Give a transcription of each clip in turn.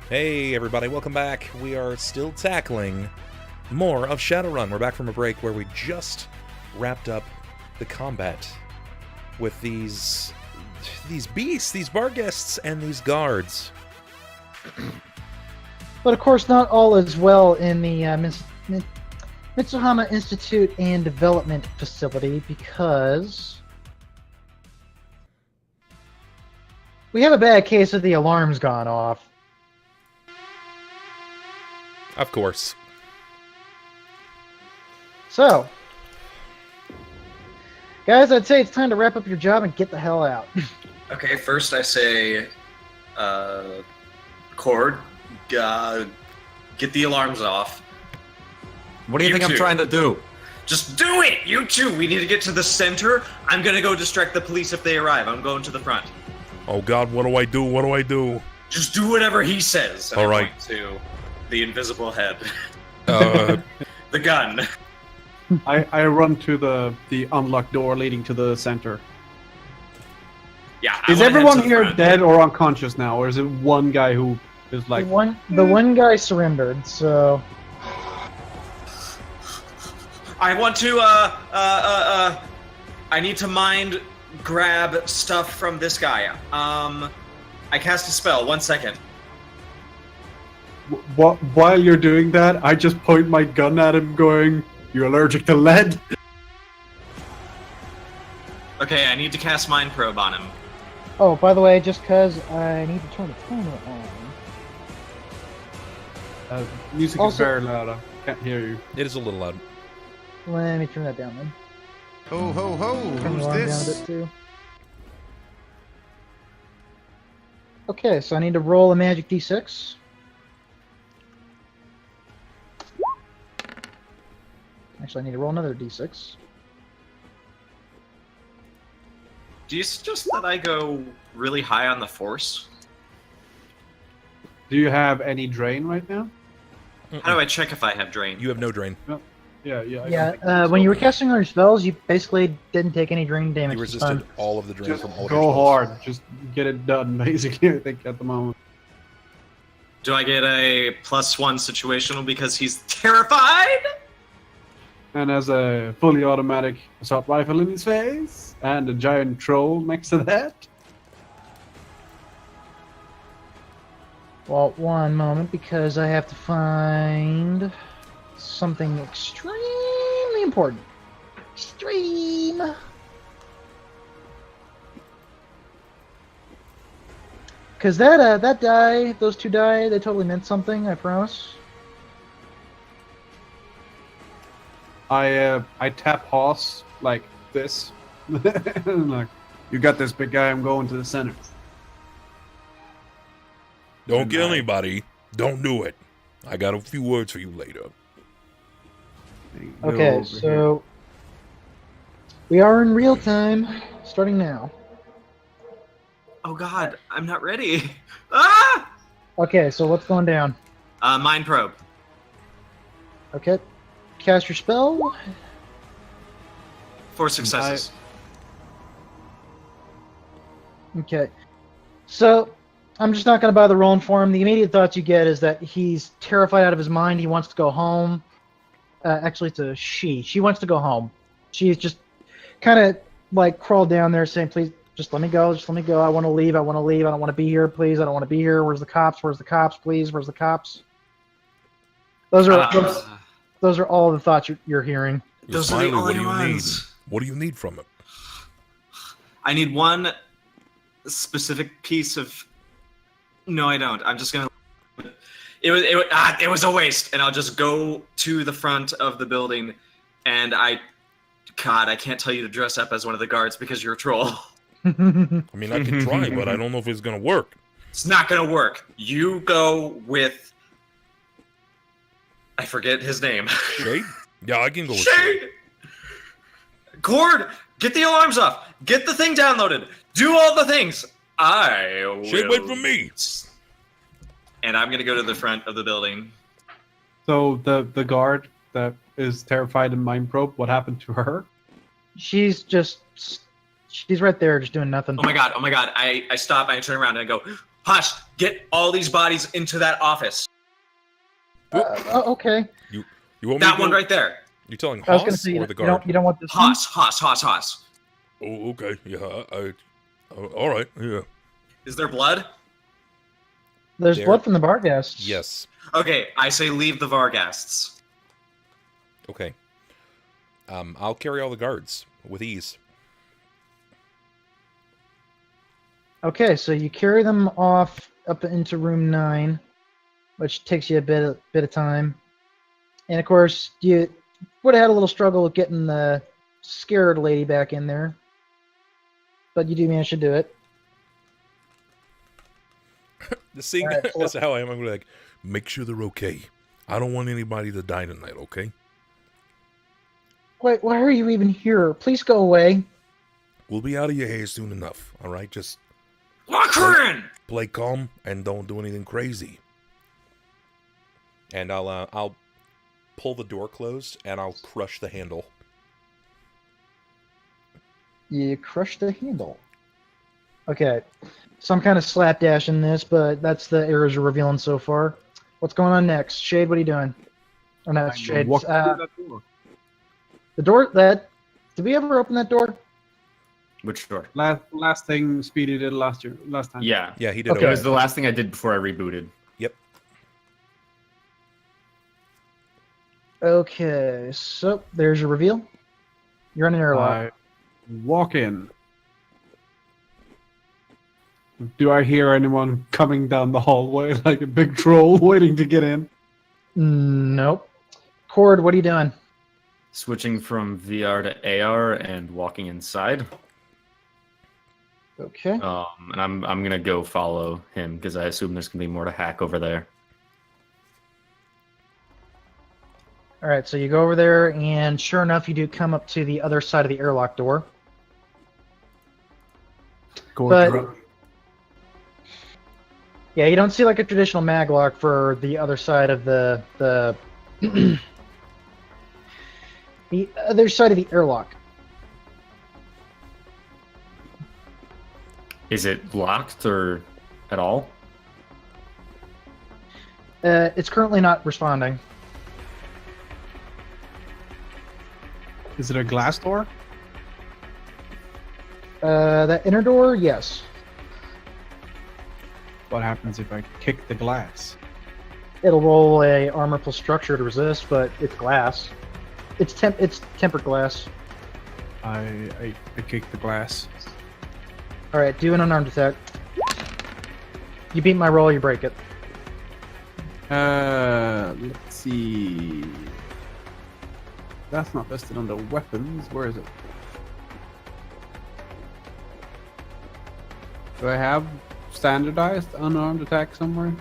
Hey everybody, welcome back. We are still tackling more of Shadowrun. We're back from a break where we just wrapped up the combat with these beasts, these bar guests, and these guards. But of course, not all is well in the Mitsuhama Institute and Development Facility because we have a bad case of the alarms gone off. Of course. So, guys, I'd say it's time to wrap up your job and get the hell out. Okay, first I say, Chord, get the alarms off. What do you think I'm two. trying to do? Just do it! You two! We need to get to the center. I'm gonna go distract the police if they arrive. I'm going to the front. Oh god, what do I do? What do I do? Just do whatever he says. And All I right. point to the invisible head. Uh, The gun. I run to the unlocked door leading to the center. Yeah. I Is wanna head everyone to the here front. dead or unconscious now, or is it one guy who is like... The one guy surrendered, so I want to, I need to mind grab stuff from this guy. I cast a spell. 1 second. While you're doing that, I just point my gun at him going, "You allergic to lead?" Okay, I need to cast Mind Probe on him. oh, by the way, just because I need to turn the timer on. Music is Also- very loud. I can't hear you. it is a little loud. Let me turn that down then. Ho ho ho! Turn the Who's alarm down a this? bit too. Okay, so I need to roll a magic d6. Actually, I need to roll another d6. Do you suggest that I go really high on the force? Do you have any drain right now? How do I check if I have drain? You have no drain. Yeah. I don't think Yeah, so. when you were casting all your spells, you basically didn't take any drain damage. You this resisted time. all of the drain Just from all go your spells. hard. Just get it done, basically, I think, at the moment. Do I get a +1 situational because he's terrified? And as a fully automatic assault rifle in his face, and a giant troll next to that. Well, one moment, because I have to find something extremely important. Extreme. Because that die, those two die, they totally meant something, I promise. I tap Hoss like this. Like, you got this, big guy. I'm going to the center. Don't kill anybody. Don't do it. I got a few words for you later. Go Okay, over so we are in real time, starting now. Oh god, I'm not ready. Ah! Okay, so what's going down? Mind Probe. Okay, cast your spell. 4 successes. Okay, so I'm just not going to bother rolling for him. The immediate thoughts you get is that he's terrified out of his mind. He wants to go home. Actually, it's a she. She wants to go home. She's just kind of like crawled down there saying, please, just let me go. Just let me go. I want to leave. I want to leave. I don't want to be here. Please, I don't want to be here. Where's the cops? Where's the cops? Please, where's the cops? Those are all the thoughts you're hearing. Those are the Smiley, what do only you need? ones. What do you need from it? I need one specific piece of... No, I don't. I'm just gonna... It was a waste, and I'll just go to the front of the building, and God, I can't tell you to dress up as one of the guards because you're a troll. I mean, I can try, but I don't know if it's gonna work. It's not gonna work. You go with... I forget his name. Shade? Yeah, I can go with Shade! Chord, get the alarms off. Get the thing downloaded. Do all the things. I will... Shade, wait for me. And I'm gonna go to the front of the building. So the guard that is terrified in Mind Probe, what happened to her? She's right there, just doing nothing. Oh my god, I stop, I turn around and I go, Hush! Get all these bodies into that office. Okay. You want me That to one go- right there. You telling I was gonna Haas say or the guard? you don't want this one? Haas. Oh, okay. Yeah. All right. Yeah. Is there blood? There's There- blood from the bar guests. Yes. Okay, I say leave the Vargasts. Okay. I'll carry all the guards with ease. Okay, so you carry them off up into room 9, which takes you a bit of time. And of course, you would have had a little struggle with getting the scared lady back in there. But you do manage to do it. Seeing Alright, so as how I am, I'm gonna be like, make sure they're okay. I don't want anybody to die tonight, okay? Wait, why are you even here? Please go away. We'll be out of your hair soon enough, all right? Just Lock her in! play calm and don't do anything crazy. And I'll pull the door closed and I'll crush the handle. You crush the handle. Okay, some kind of slapdash in this, but that's the errors you're revealing so far. What's going on next? Shade, what are you doing? Oh, no, it's Shade. Walk through that door. The door that... Did we ever open that door? Which door? Last thing Speedy did last time. Yeah. Yeah, he did. Okay. It was the last thing I did before I rebooted. Yep. Okay, so there's your reveal. You're in an airlock. I walk in. Do I hear anyone coming down the hallway like a big troll waiting to get in? Nope. Chord, what are you doing? Switching from VR to AR and walking inside. Okay. And I'm gonna go follow him because I assume there's gonna be more to hack over there. All right, so you go over there, and sure enough, you do come up to the other side of the airlock door. But- Yeah, you don't see like a traditional maglock for the other side of the the other side of the airlock. Is it locked or at all? It's currently not responding. Is it a glass door? That inner door, yes. What happens if I kick the glass? It'll roll a armor plus structure to resist, but it's glass. It's tempered glass. I kick the glass. All right, do an unarmed attack. You beat my roll, you break it. Let's see. That's not listed under weapons. Where is it? Do I have standardized unarmed attack somewhere?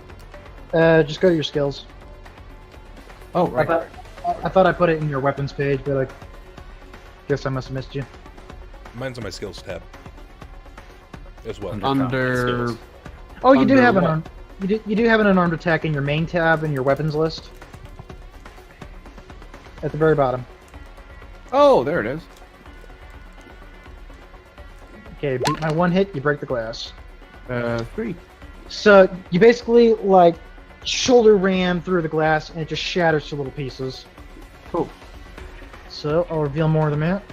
Just go to your skills. Oh, right. I thought I put it in your weapons page, but I guess I must have missed you. Mine's on my skills tab as well. Under. Skills. Oh, you do Under have an what? you do have an unarmed attack in your main tab in your weapons list. At the very bottom. Oh, there it is. Okay, beat my one hit, you break the glass. 3. So you basically like shoulder ram through the glass and it just shatters to little pieces. Cool. So I'll reveal more of the map.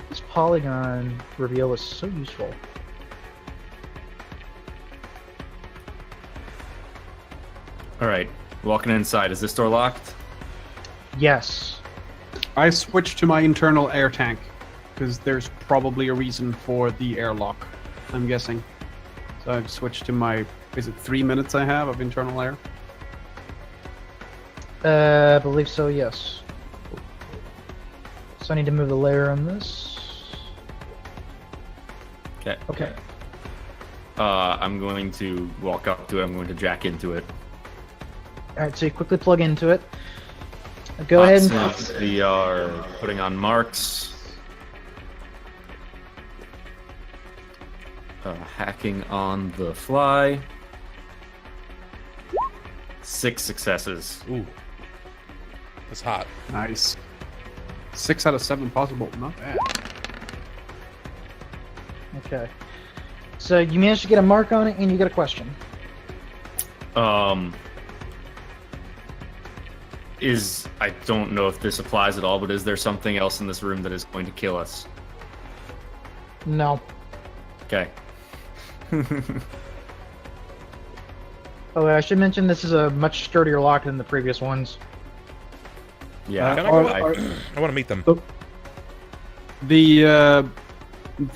This polygon reveal is so useful. All right, walking inside. Is this door locked? Yes. I switched to my internal air tank because there's probably a reason for the airlock, I'm guessing. So I've switched to my, is it 3 minutes I have of internal air? I believe so, yes. So I need to move the layer on this. Okay. Okay. I'm going to walk up to it. I'm going to jack into it. Alright, so you quickly plug into it. Go ahead and... Since we are putting on marks. Hacking on the fly. 6 successes. Ooh, that's hot. Nice. 6 out of 7 possible. Not bad. Okay. So you managed to get a mark on it, and you get a question. I don't know if this applies at all, but is there something else in this room that is going to kill us? No. Okay. Oh, I should mention this is a much sturdier lock than the previous ones. Yeah. Can I go up? I want to meet them. The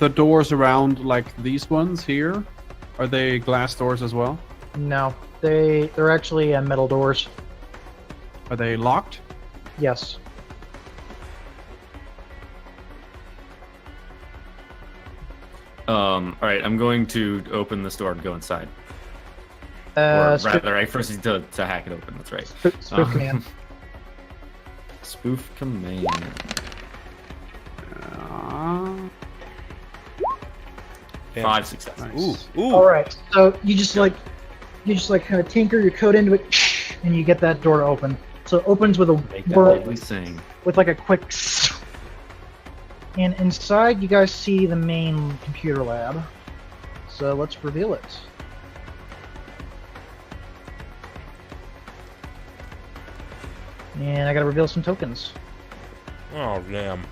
doors around, like these ones here, are they glass doors as well? No, they're actually metal doors. Are they locked? Yes. All right, I'm going to open this door and go inside. Uh, Or rather, I first need to hack it open. That's right. Spoof command. Spoof command. Uh, 5 successes. nice. Ooh. All right. So you just like kind of tinker your code into it, and you get that door to open. So it opens with Make that a lovely sing. with like a quick. And inside, you guys see the main computer lab. So let's reveal it. And I gotta reveal some tokens. Oh, damn.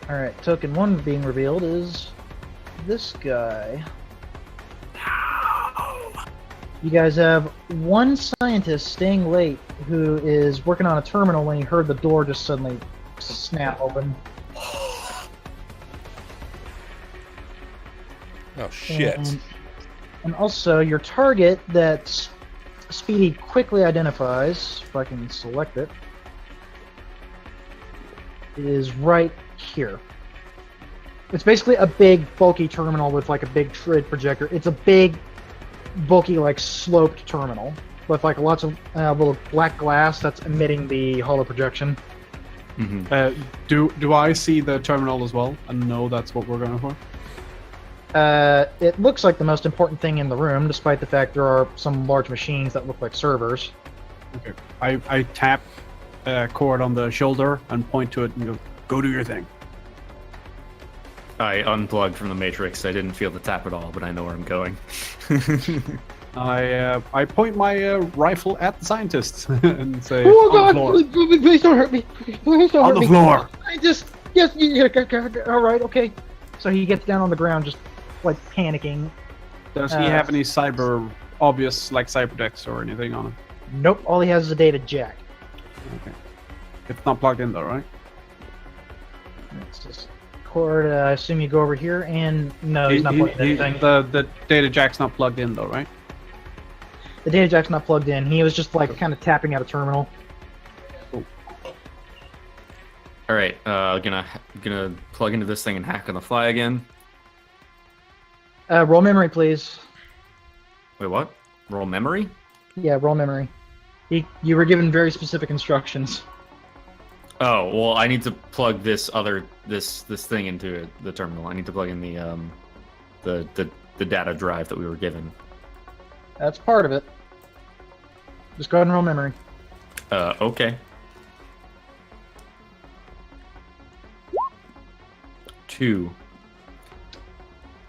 Alright, token 1 being revealed is this guy. You guys have one scientist staying late who is working on a terminal when he heard the door just suddenly snap open. Oh, shit. And also, your target that Speedy quickly identifies, if I can select it, is right here. It's basically a big, bulky terminal with like a big grid projector. It's a big, bulky, like sloped terminal with like lots of little black glass that's emitting the hollow projection. Mm-hmm. Do I see the terminal as well and know that's what we're going for? It looks like the most important thing in the room, despite the fact there are some large machines that look like servers. Okay. I tap Chord on the shoulder and point to it and go do your thing. I unplugged from the Matrix. I didn't feel the tap at all, but I know where I'm going. I point my rifle at the scientists and say, Oh on God! the floor. Please don't hurt me! Please don't On hurt the me! floor. I just yes, yeah, all right, okay. So he gets down on the ground, just like panicking. Does he have any obvious like cyberdecks or anything on him? Nope, all he has is a data jack. Okay. It's not plugged in though, right? It's just Chord. I assume you go over here, and no, he's not plugged in anything. The data jack's not plugged in though, right? The data jack's not plugged in. He was just like kind of tapping at a terminal. All right, gonna plug into this thing and hack on the fly again. Roll memory, please. Wait, what? Roll memory? Yeah, roll memory. You were given very specific instructions. Oh, well, I need to plug this thing into the terminal. I need to plug in the data drive that we were given. That's part of it. Just go ahead and roll memory. Okay. 2.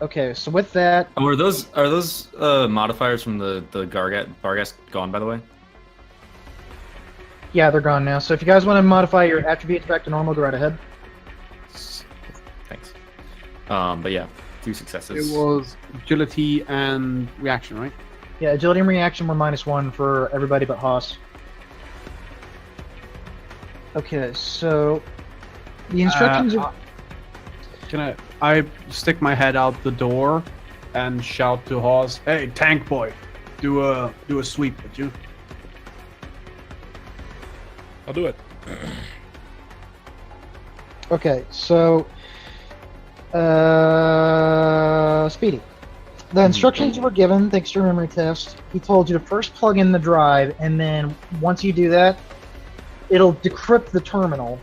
Okay, so with that, Oh, are those modifiers from the Barghast gone, by the way? yeah, they're gone now. So if you guys want to modify your attributes back to normal, go right ahead. Thanks. But yeah, 2 successes. It was agility and reaction, right? Yeah, agility and reaction were -1 for everybody but Haas. Okay, so the instructions are... Can I stick my head out the door and shout to Hawes, "Hey, tank boy, do a sweep, would you?" I'll do it. Okay, so Speedy. The instructions you were given, thanks to your memory test, he told you to first plug in the drive, and then once you do that, it'll decrypt the terminal,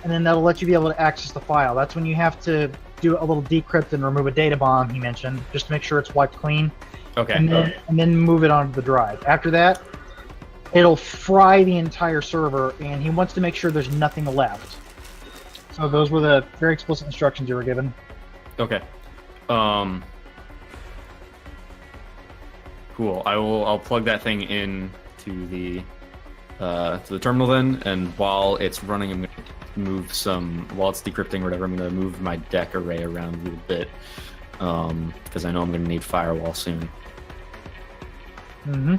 and then that'll let you be able to access the file. That's when you have to do a little decrypt and remove a data bomb, he mentioned, just to make sure it's wiped clean. Okay. And then move it onto the drive. After that, it'll fry the entire server, and he wants to make sure there's nothing left. So those were the very explicit instructions you were given. Okay. Cool. I'll plug that thing in to the terminal then, and while it's running, I'm gonna move while it's decrypting or whatever, I'm gonna move my deck array around a little bit, because I know I'm gonna need firewall soon. Mm-hmm.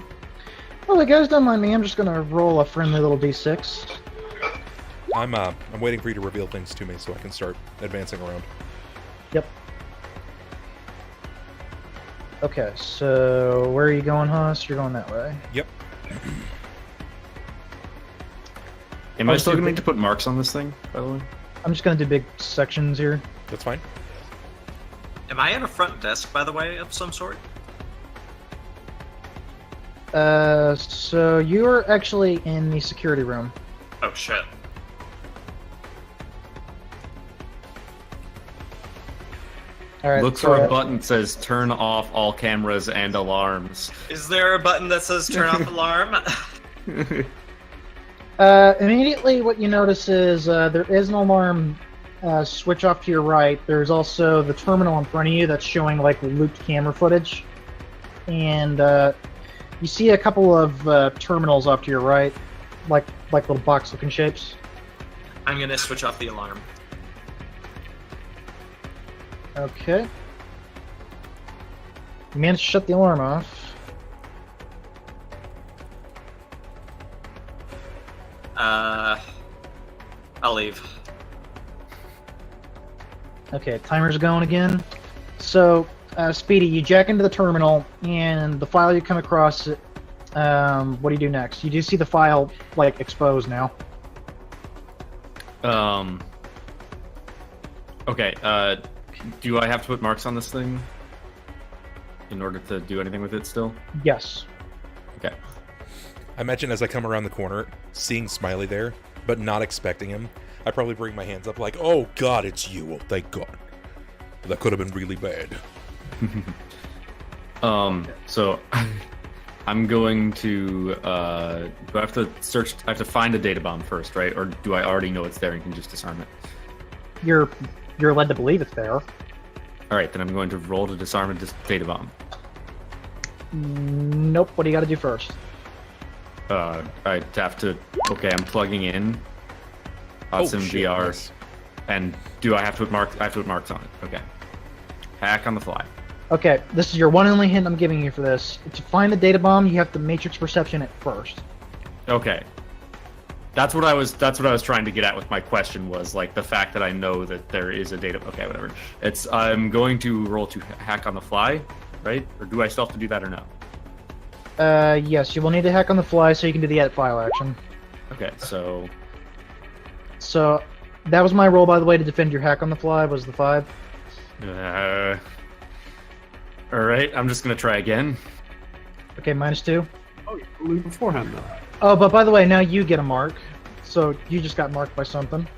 Well, the guys don't mind me. I'm just gonna roll a friendly little d6. I'm waiting for you to reveal things to me so I can start advancing around. Yep. Okay, so where are you going, Haas? You're going that way. Yep. Am I still going to need to put marks on this thing, by the way? I'm just gonna do big sections here. That's fine. Am I at a front desk, by the way, of some sort? So you're actually in the security room. Oh shit. All right. Look for a button that says "Turn off all cameras and alarms." Is there a button that says turn off alarm? Immediately, what you notice is there is an alarm switch off to your right. There's also the terminal in front of you that's showing like looped camera footage, and you see a couple of terminals off to your right, like little box-looking shapes. I'm gonna switch off the alarm. Okay. You managed to shut the alarm off. I'll leave. Okay, timer's going again. So, Speedy, you jack into the terminal, and the file you come across, what do you do next? You do see the file, like, exposed now. Okay, do I have to put marks on this thing in order to do anything with it still? Yes. Okay. I imagine as I come around the corner, seeing Smiley there, but not expecting him, I probably bring my hands up like, "Oh God, it's you! Oh, thank God! That could have been really bad." So I'm going to do I have to search? I have to find a data bomb first, right? Or do I already know it's there and can just disarm it? You're led to believe it's there. All right, then I'm going to roll to disarm a data bomb. Nope. What do you got to do first? I have to. Okay, I'm plugging in. Hotsim shit, VR, nice. and do I have to put marks? I have to put marks on it. Okay. Hack on the fly. Okay, this is your one and only hint I'm giving you for this. To find the data bomb, you have to matrix perception it first. Okay. That's what I was trying to get at with my question, was like the fact that I know that there is a data. Okay, whatever. I'm going to roll to hack on the fly, right? Or do I still have to do that or no? Yes, you will need to hack on the fly so you can do the edit file action. Okay, so So, that was my roll, by the way, to defend your hack on the fly, was the 5. all right, I'm just gonna try again. Okay, -2. Oh, you told me beforehand, though. Oh, but by the way, now you get a mark. So, you just got marked by something.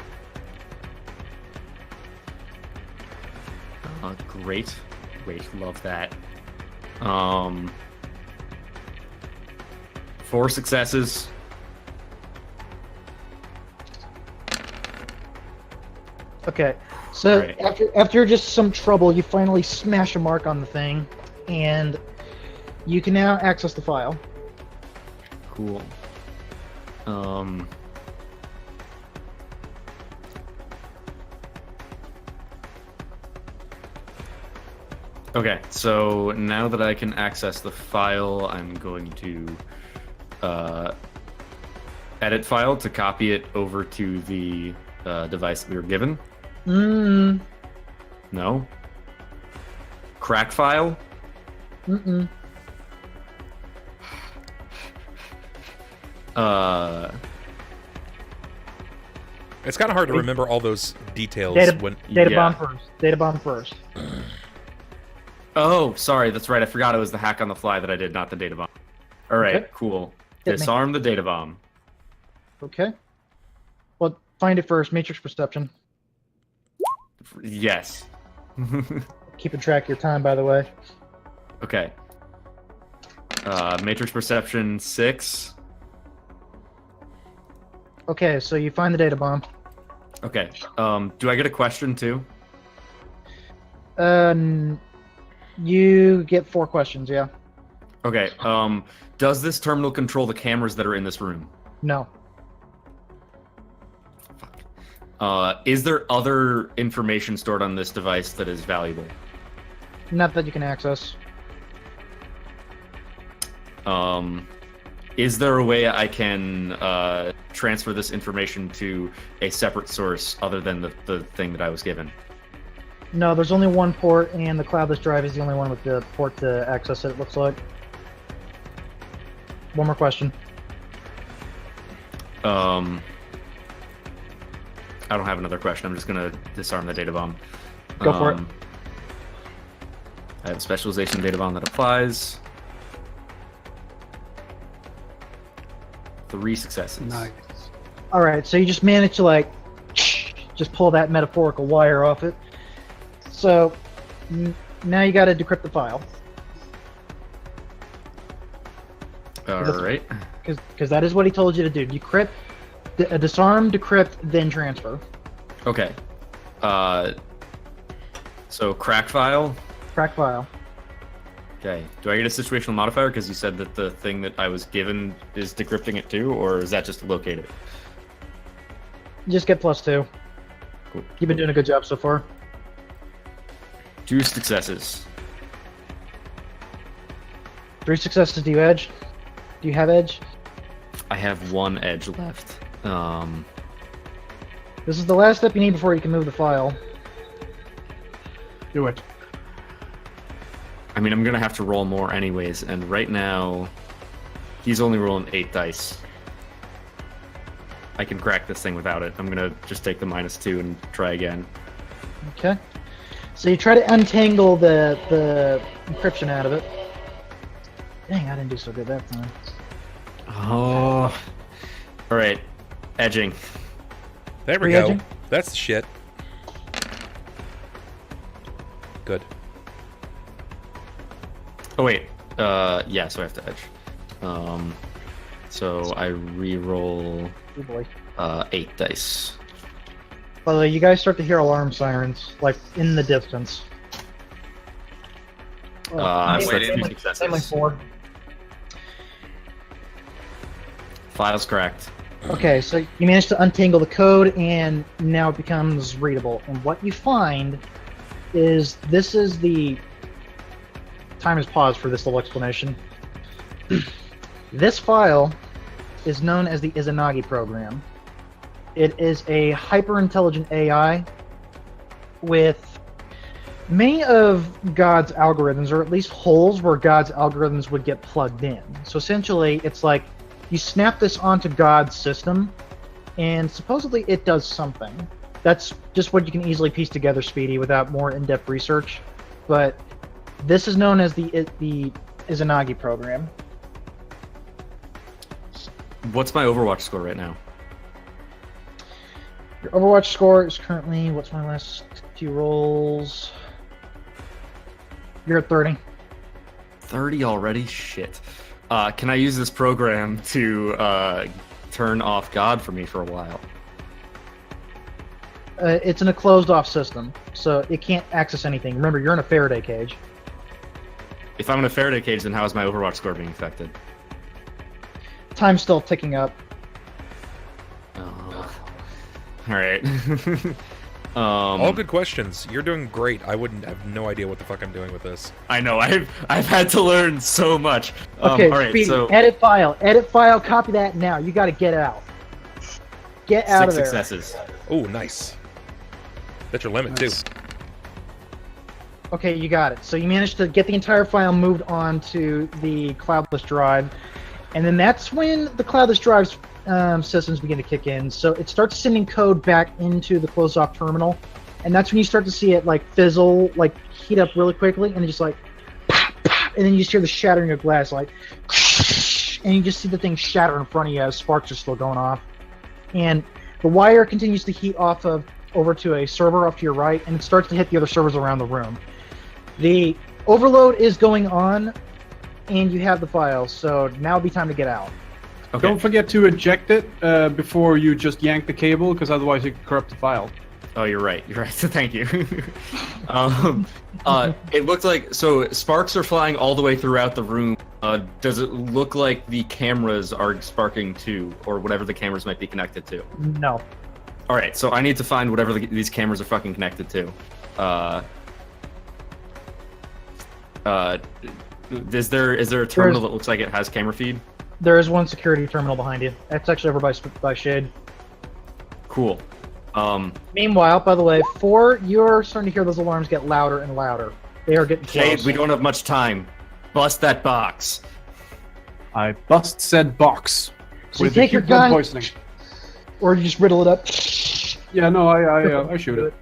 Great, love that. 4 successes. Okay, so Right. after just some trouble, you finally smash a mark on the thing, and you can now access the file. Cool. Okay, so now that I can access the file, I'm going to edit file to copy it over to the device that we were given. No. Crack file? Mm-mm. It's kind of hard to remember all those details Data when. bomb first. Data bomb first. Oh, sorry, that's right. I forgot it was the hack on the fly that I did, not the data bomb. All right, Okay. cool. Hit me. Disarm the data bomb. Okay. Well, find it first. Matrix perception. Yes. Keeping track of your time, by the way. Okay. Matrix perception 6. Okay, so you find the data bomb. Okay. Do I get a question too? You get 4 questions, yeah. Okay. Does this terminal control the cameras that are in this room? No. Is there other information stored on this device that is valuable? Not that you can access. Is there a way I can transfer this information to a separate source other than the thing that I was given? No, there's only one port, and the cloudless drive is the only one with the port to access it, it looks like. One more question. I don't have another question. I'm just going to disarm the data bomb. Go for it. I have a specialization data bomb that applies. 3 successes. Nice. Alright, so you just managed to, like, just pull that metaphorical wire off it. So, now you gotta decrypt the file. Alright. Because that is what he told you to do. Decrypt, disarm, decrypt, then transfer. Okay. So crack file. Crack file. Okay. Do I get a situational modifier because you said that the thing that I was given is decrypting it too, or is that just to locate it? You just get +2. Cool. You've been doing a good job so far. 2 successes. 3 successes. Do you edge? Do you have edge? I have 1 edge left. This is the last step you need before you can move the file. Do it. I mean, I'm gonna have to roll more anyways, and right now, he's only rolling 8 dice. I can crack this thing without it. I'm gonna just take the -2 and try again. Okay. So you try to untangle the encryption out of it. Dang, I didn't do so good that time. Oh. Alright. Edging. There we go. Re-edging? That's the shit. Good. Oh, wait. Yeah, so I have to edge. So I re-roll Oh boy. 8 dice. By the way, you guys start to hear alarm sirens, like, in the distance. So that's waiting. 2 Same like successes. 4. File's cracked. Okay, so you managed to untangle the code, and now it becomes readable. And what you find is this is the... Time has paused for this little explanation. This file is known as the Izanagi program. It is a hyper-intelligent AI with many of God's algorithms, or at least holes where God's algorithms would get plugged in. So essentially, it's like you snap this onto God's system, and supposedly it does something. That's just what you can easily piece together, Speedy, without more in-depth research. But this is known as the Izanagi program. What's my Overwatch score right now? Your Overwatch score is currently, what's my last few rolls? You're at 30. 30 already? Shit. Can I use this program to turn off God for me for a while? It's in a closed-off system, so it can't access anything. Remember, you're in a Faraday cage. If I'm in a Faraday cage, then how is my Overwatch score being affected? Time's still ticking up. Alright. All good questions. You're doing great. I have no idea what the fuck I'm doing with this. I know, I've had to learn so much. Okay, alright, Speedy, so edit file, copy that now. You gotta get out. Get out 6 of there. successes. Oh, nice. That's your limit, Nice. too. Okay, you got it. So you managed to get the entire file moved onto the cloudless drive, and then that's when the cloudless drive's systems begin to kick in. So it starts sending code back into the closed-off terminal, and that's when you start to see it like fizzle, like heat up really quickly, and just like pop, pop, and then you just hear the shattering of glass, like, and you just see the thing shatter in front of you as sparks are still going off, and the wire continues to heat off of over to a server off to your right, and it starts to hit the other servers around the room. The overload is going on, and you have the file, so now would be time to get out. Okay. Don't forget to eject it before you just yank the cable, because otherwise it could corrupt the file. Oh, you're right. You're right. Thank you. It looked like sparks are flying all the way throughout the room. Does it look like the cameras are sparking too, or whatever the cameras might be connected to? No. All right. So I need to find whatever these cameras are fucking connected to. Is there a terminal that looks like it has camera feed? There is one security terminal behind you. It's actually over by Shade. Cool. Meanwhile, by the way, you're starting to hear those alarms get louder and louder. They are getting Jade, close. we don't have much time. Bust that box. I bust said box. So you with take acute your blood gun, poisoning. or you just riddle it up. Yeah, no, I shoot it.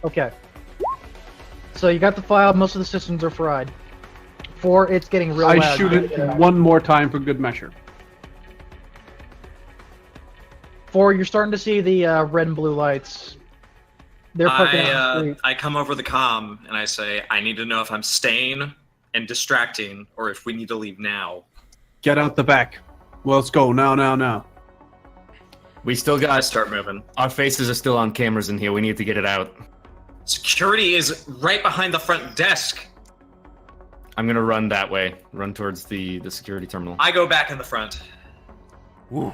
Okay. So you got the file. Most of the systems are fried. 4, it's getting real loud. I shoot it one more time for good measure. 4, you're starting to see the red and blue lights. They're parking on the street. I come over the comm and I say, I need to know if I'm staying and distracting or if we need to leave now. Get out the back. Well, let's go now. We still I got start moving. our faces are still on cameras in here. We need to get it out. Security is right behind the front desk. I'm gonna run that way. Run towards the security terminal. I go back in the front. Ooh.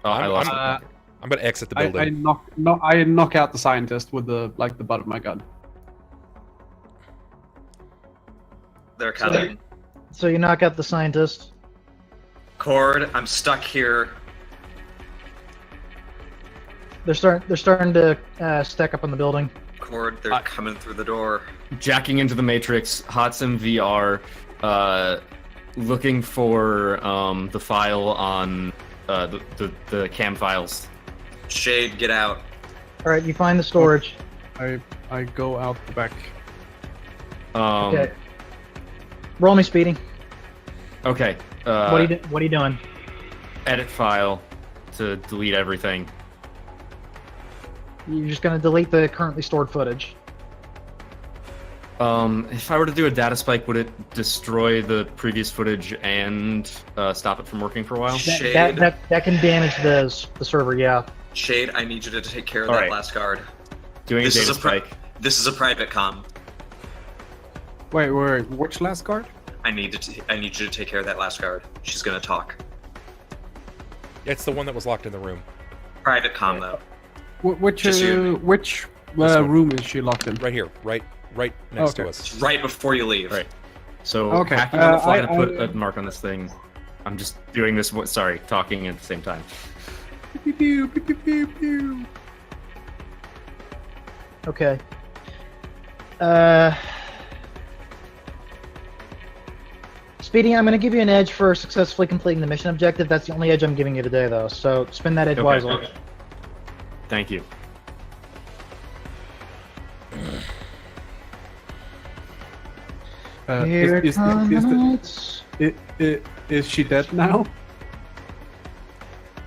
Oh, I lost it. I'm gonna exit the I building. knock out the scientist with the butt of my gun. They're coming. So you knock out the scientist. Chord, I'm stuck here. They're starting to stack up on the building. Chord, they're coming through the door. Jacking into the Matrix, Hotsim VR, looking for the file on the cam files. Shade, get out. All right, you find the storage. I go out the back. Okay. Roll me, Speedy. Okay. What are you doing? Edit file to delete everything. You're just gonna delete the currently stored footage. If I were to do a data spike, would it destroy the previous footage and stop it from working for a while? Shade. That can damage the server. Yeah. Shade, I need you to take care of All that right. last guard. Doing This a is data a pri- spike. This is a private comm. Wait, which last guard? I need you to take care of that last guard. She's gonna talk. It's the one that was locked in the room. Private comm though. Which Just you. which one. room is she locked in? Right here. Right next to Okay. us. Right before you leave. Right. So Okay, hacking on the fly to I- put a mark on this thing. I'm just doing this. Sorry, talking at the same time. Pew, pew, pew, pew, pew, pew. Okay. Speedy, I'm gonna give you an edge for successfully completing the mission objective. That's the only edge I'm giving you today, though. So spend that edge Okay. wisely. Thank you. Here Is comes. is she dead now?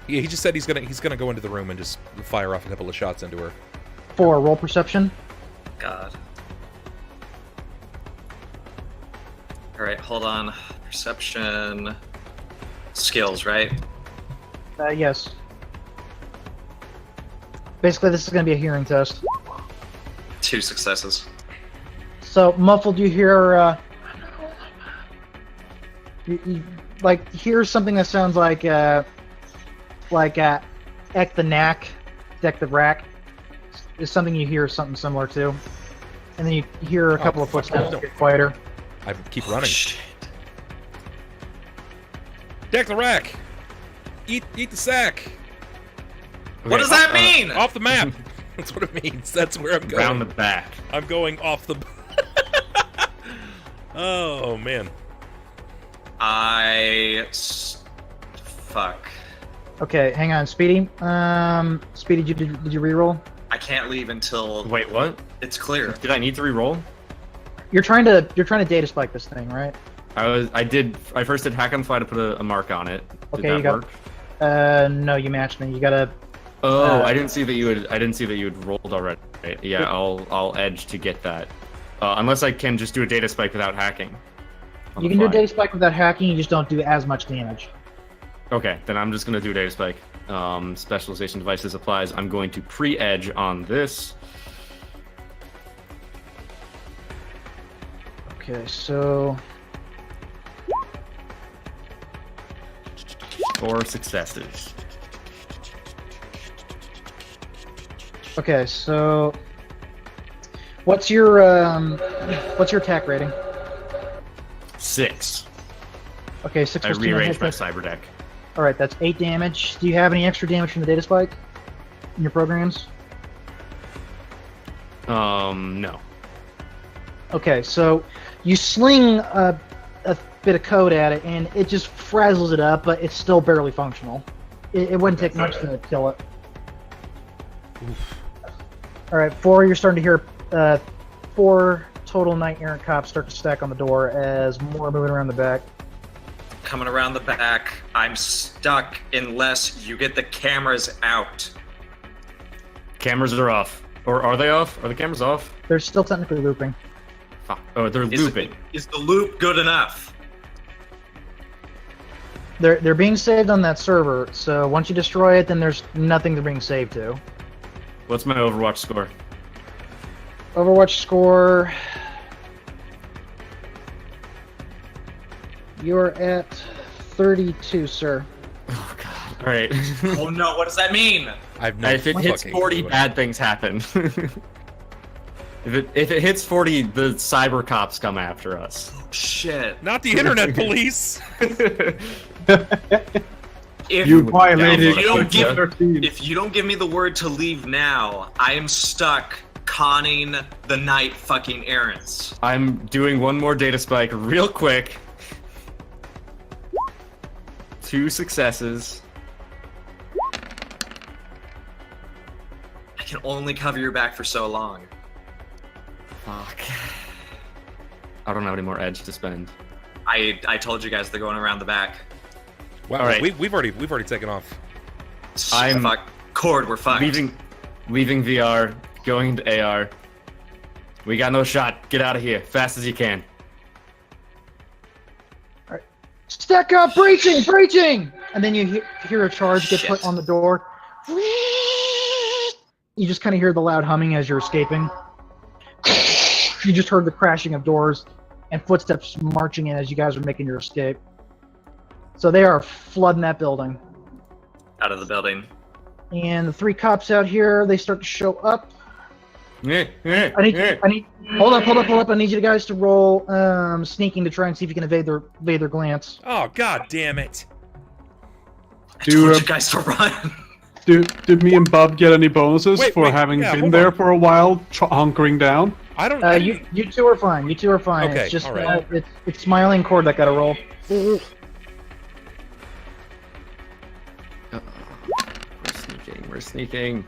Yeah, he just said he's gonna go into the room and just fire off a couple of shots into her. 4, roll perception. God. Alright, hold on. Perception. Skills, right? Yes. Basically, this is gonna be a hearing test. 2 successes. So, muffled, you hear, you like, hear something that sounds like, Ek the Knack, Deck the Rack, is something you hear something similar to. And then you hear a couple of footsteps that get quieter. I keep running. Shit. Deck the rack. Eat the sack. What does that mean? Off the map. That's what it means. That's where I'm going. Round the back. I'm going off the. Oh man. Fuck. Okay, hang on, Speedy. Speedy, did you reroll? I can't leave until Wait, what? it's clear. Did I need to re-roll? You're trying to data spike this thing, right? I first did hack on fly to put a mark on it. Did Okay, that you got- work? No, you matched me. You gotta. Oh, I didn't see that you had rolled already. Right, yeah, I'll edge to get that. Unless I can just do a data spike without hacking. on You the can do a fly. data spike without hacking. You just don't do as much damage. Okay, then I'm just gonna do data spike. Specialization devices applies. I'm going to pre-edge on this. Okay, so 4 successes. okay, so what's your attack rating? 6. Okay, 6 I plus 2 rearranged my hit. cyber deck. All right, that's 8 damage. Do you have any extra damage from the data spike in your programs? No. Okay, so you sling a bit of code at it, and it just frazzles it up, but it's still barely functional. It wouldn't take much to kill it. All right, 4. You're starting to hear 4 total knight errant cops start to stack on the door as more moving around the back. Coming around the back. I'm stuck unless you get the cameras out. Cameras are off. Or are they off? Are the cameras off? They're still technically looping. Fuck. Oh, they're looping. Is the loop good enough? They're being saved on that server, so once you destroy it, then there's nothing they're being saved to. What's my Overwatch score? Overwatch score. You're at 32, sir. Oh god. All right. Oh no, what does that mean? I've no If it hits fucking 40, clue. bad things happen. If it hits 40, the cyber cops come after us. Shit. Not the internet police. If You violated if you don't give, Section 13. if you don't give me the word to leave now, I am stuck conning the night fucking errands. I'm doing one more data spike real quick. 2 successes. I can only cover your back for so long. Fuck. I don't have any more edge to spend. I told you guys they're going around the back. Wow, All right. we've already taken off. I'm- Fuck. Chord, we're fucked. Leaving VR, going into AR. We got no shot. Get out of here, fast as you can. Stack up! Breaching! Breaching! And then you hear a charge get put Shit. on the door. You just kind of hear the loud humming as you're escaping. You just heard the crashing of doors and footsteps marching in as you guys are making your escape. So they are flooding that building. Out of the building. And the 3 cops out here, they start to show up. I I need. Hold up! I need you guys to roll sneaking to try and see if you can evade their glance. Oh god damn it! I Do, told you guys to run. Did me and Bub get any bonuses Wait, for wait, having yeah, been hold there on. for a while, hunkering down? I don't. You two are fine. You two are fine. Okay, It's just alright. it's Smiley and Chord that got to roll. We're sneaking.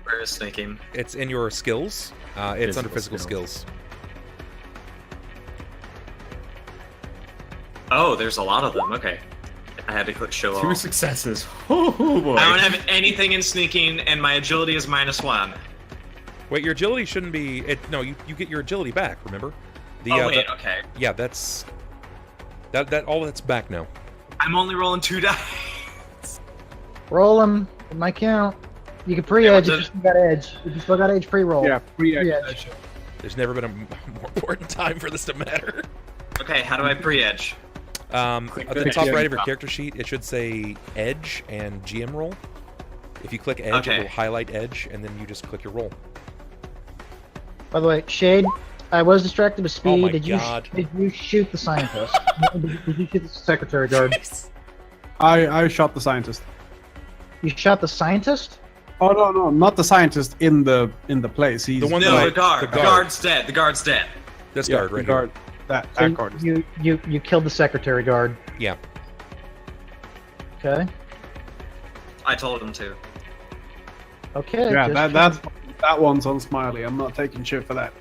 Where is sneaking? It's in your skills. It's under Physical physical skills. Oh, there's a lot of them. Okay. I had to click show 2 all. successes. Oh boy. I don't have anything in sneaking, and my agility is -1. Wait, your agility shouldn't be. No, you get your agility back. Remember? Oh wait, okay. Yeah, that's that all that's back now. I'm only rolling 2 dice. Roll them. It might count. You can pre-edge Yeah, if you still got edge. If you still got edge, pre-roll. Yeah, free Yeah. edge. There's never been a more important time for this to matter. Okay, how do I pre-edge? At the the top GM right of your top. character sheet, it should say Edge and GM roll. If you click Edge, Okay. it will highlight Edge, and then you just click your roll. By the way, Shade, I was distracted with speed. my did God. you shoot the scientist? did you shoot the secretary guard? I shot the scientist. You shot the scientist? Oh no, not the scientist in the place. He's The one No, that- the guard. the The guard. guard's dead. The guard's dead. This yeah, guard the right guard. That So guard. is- you killed the secretary guard. here. Okay. I told him to. Okay. Yeah, just- that one's on Smiley. I'm not taking shit for that.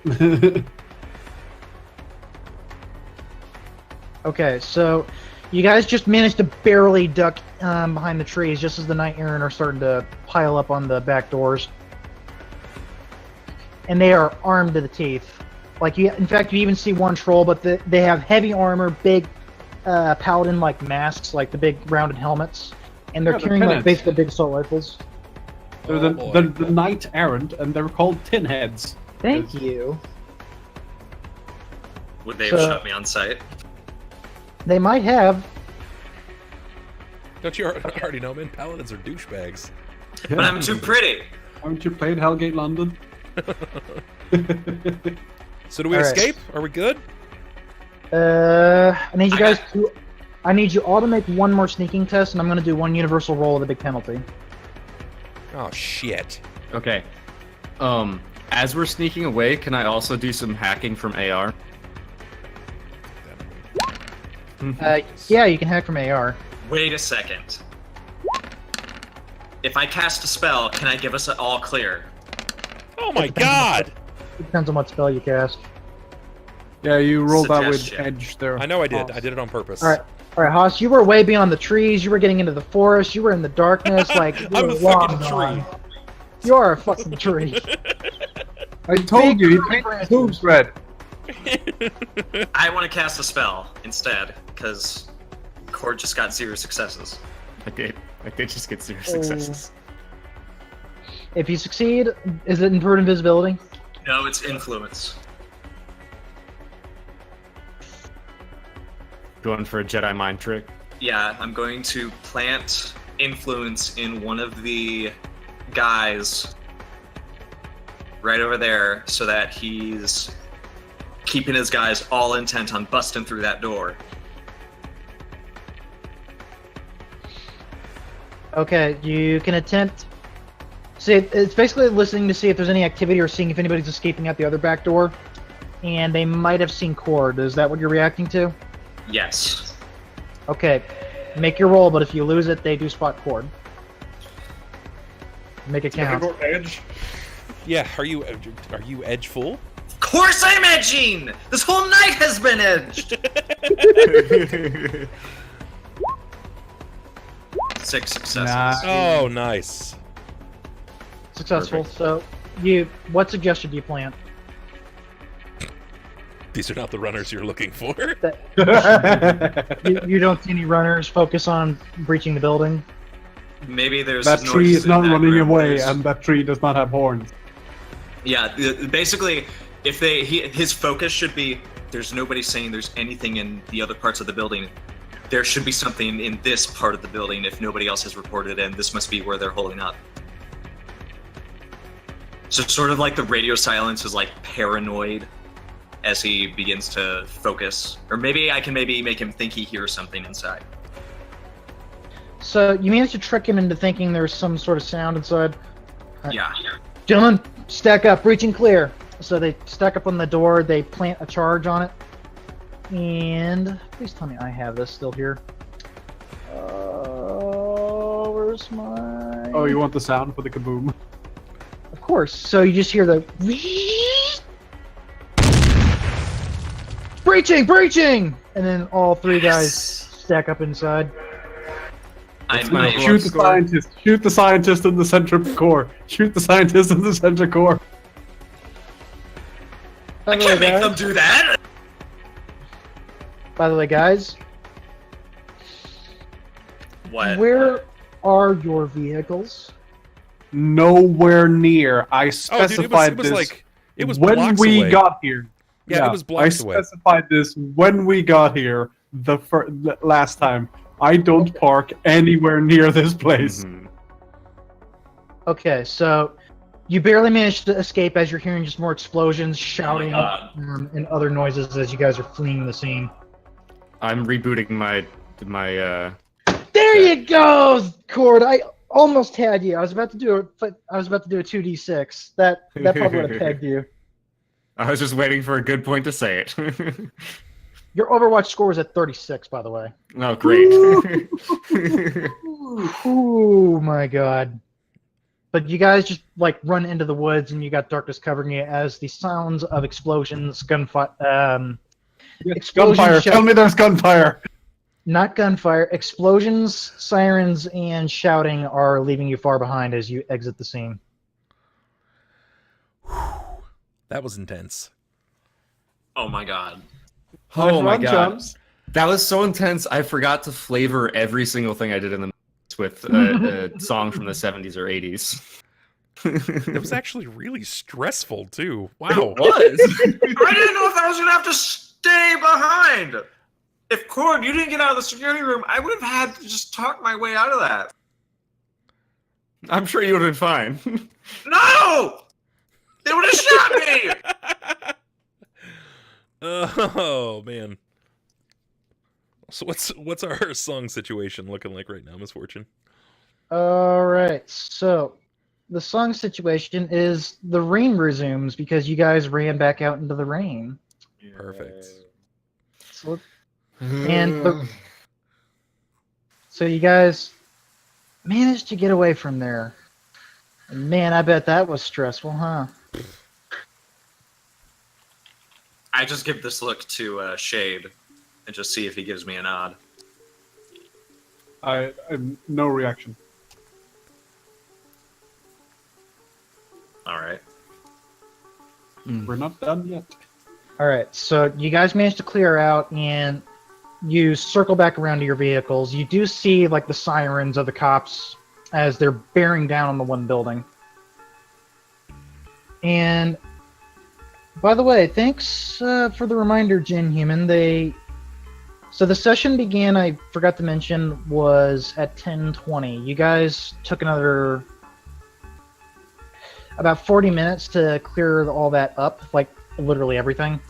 Okay, so you guys just managed to barely duck behind the trees just as the Knight Errant are starting to pile up on the back doors. And they are armed to the teeth. Like, in fact, you even see one troll, but they have heavy armor, big paladin-like masks, like the big rounded helmets, and they're Yeah, they're carrying like pennants. basically big assault rifles. They're Oh, boy. the knight errant, and they're called tin heads. Thank you. Would they have So- shot me on sight? They might have. Don't you already know, man? Paladins are douchebags. But I'm too pretty. Haven't you played Hellgate London? So do we All right. escape? Are we good? I need you I guys got- to. I need you all to make one more sneaking test, and I'm going to do one universal roll with a big penalty. Oh, shit. Okay. As we're sneaking away, can I also do some hacking from AR? Yeah, you can hack from AR. Wait a second. If I cast a spell, can I give us an all clear? Oh my god! It depends on what spell you cast. Yeah, you rolled that with Suggestion. edge there. I know I did. Hoss. I did it on purpose. All right, Haas, you were way beyond the trees. You were getting into the forest. You were in the darkness. Like you I'm were a fucking long tree. gone. You are a fucking tree. I told you, he Big painted branches. hooves red. I want to cast a spell instead, because Chord just got 0 successes. I did just get 0 Oh. successes. If you succeed, is it improved invisibility? No, it's influence. Going for a Jedi mind trick. Yeah, I'm going to plant influence in one of the guys right over there so that he's keeping his guys all intent on busting through that door. Okay, you can attempt. See, it's basically listening to see if there's any activity or seeing if anybody's escaping out the other back door. And they might have seen Chord. Is that what you're reacting to? Yes. Okay, make your roll, but if you lose it, they do spot Chord. Make it count. Edge. Yeah, are you edge full? Of course I'm edging! This whole night has been edged! 6 successes. Nah. Oh, nice. Successful. Perfect. So, what suggestion do you plant? These are not the runners you're looking for. You don't see any runners. Focus on breaching the building. Maybe there's That tree noises is in not that running room. away, There's- and that tree does not have horns. Yeah, basically, if his focus should be there's nobody saying there's anything in the other parts of the building. There should be something in this part of the building if nobody else has reported, and this must be where they're holding up. So sort of like the radio silence is like paranoid as he begins to focus, or maybe I can make him think he hears something inside. So you managed to trick him into thinking there's some sort of sound inside. Yeah. Gentlemen, stack up, breaching clear. So they stack up on the door. They plant a charge on it. And please tell me I have this still here. Where's my? Oh, you want the sound for the kaboom? Of course. So you just hear the breaching, and then all three guys Yes. stack up inside. I'm my I- Shoot the scientist! Shoot the scientist in the center core! Shoot the scientist in the center core! I can't make them do that. By the way, guys, What? where are your vehicles? Nowhere near. I Oh, dude, specified it was this like it was when blocks we away. got here. Yeah, it was blocks I away. specified this when we got here the last time. I don't park anywhere near this place. Mhm. Okay, so you barely managed to escape as you're hearing just more explosions, shouting, God. and other noises as you guys are fleeing the scene. I'm rebooting my There you go, Chord. I almost had you. I was about to do a 2d6. That probably would have pegged you. I was just waiting for a good point to say it. Your Overwatch score was at 36, by the way. Oh, great. Oh my god. But you guys just like run into the woods and you got darkness covering you as the sounds of explosions, gunfire, explosions, Gunfire! Tell me there's gunfire! not gunfire, explosions, sirens, and shouting are leaving you far behind as you exit the scene. That was intense. Oh my god. Oh my Run, god. chums. That was so intense. I forgot to flavor every single thing I did in the mix with a song from the 70s or 80s. It was actually really stressful too. Wow. It was. I didn't know if I was gonna have to stay behind. If Chord, you didn't get out of the security room, I would have had to just talk my way out of that. I'm sure you would have been fine. No! They would have shot me! Oh man. So what's our song situation looking like right now, Misfortune? All right, so the song situation is the rain resumes because you guys ran back out into the rain. Perfect. So, so you guys managed to get away from there. And man, I bet that was stressful, huh? I just give this look to Shade and just see if he gives me a nod. I no reaction. All right. We're not done yet. All right, so you guys managed to clear out, and you circle back around to your vehicles. You do see like the sirens of the cops as they're bearing down on the one building. And by the way, thanks for the reminder, Jin Human. So the session began, I forgot to mention, was at 10:20. You guys took another about 40 minutes to clear all that up, like literally everything.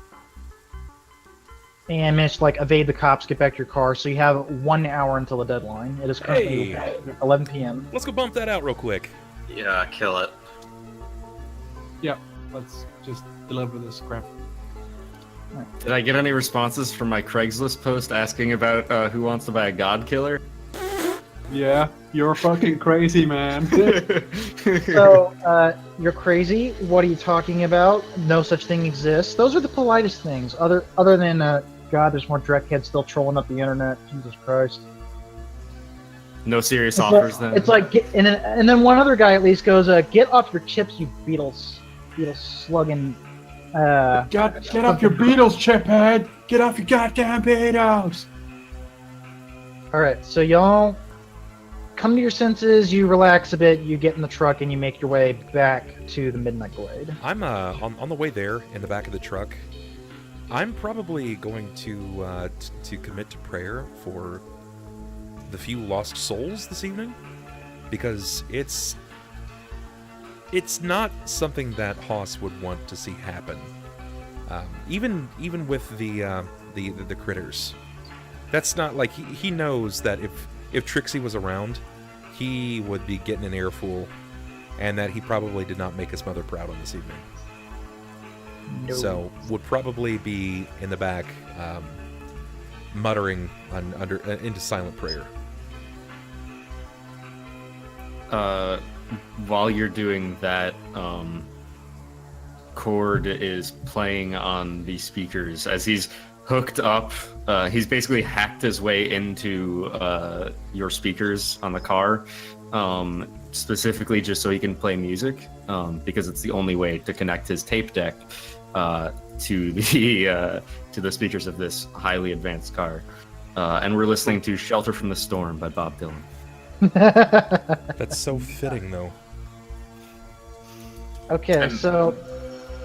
And managed to like evade the cops, get back to your car. So you have 1 hour until the deadline. It is currently 11 p.m. Let's go bump that out real quick. Yeah, kill it. Yeah, let's just deliver this crap. Did I get any responses from my Craigslist post asking about who wants to buy a god killer? Yeah, you're fucking crazy, man. So, you're crazy? What are you talking about? No such thing exists. Those are the politest things. Other than, God, there's more Dreckheads still trolling up the internet. Jesus Christ. No serious It's offers like, then? It's like, and then one other guy at least goes, get off your chips, you beetle slugging. Get off your Beatles, chiphead! Get off your goddamn Beatles! Alright, so y'all come to your senses, you relax a bit, you get in the truck, and you make your way back to the Midnight Glade. I'm on the way there in the back of the truck. I'm probably going to commit to prayer for the few lost souls this evening, because it's not something that Haas would want to see happen. Even with the critters, that's not like he knows that if Trixie was around, he would be getting an earful, and that he probably did not make his mother proud on this evening. No. So would probably be in the back, muttering into silent prayer. While you're doing that, Chord is playing on the speakers as he's hooked up. He's basically hacked his way into your speakers on the car, specifically just so he can play music, because it's the only way to connect his tape deck to the speakers of this highly advanced car. And we're listening to "Shelter from the Storm" by Bob Dylan. That's so fitting, though. Okay, so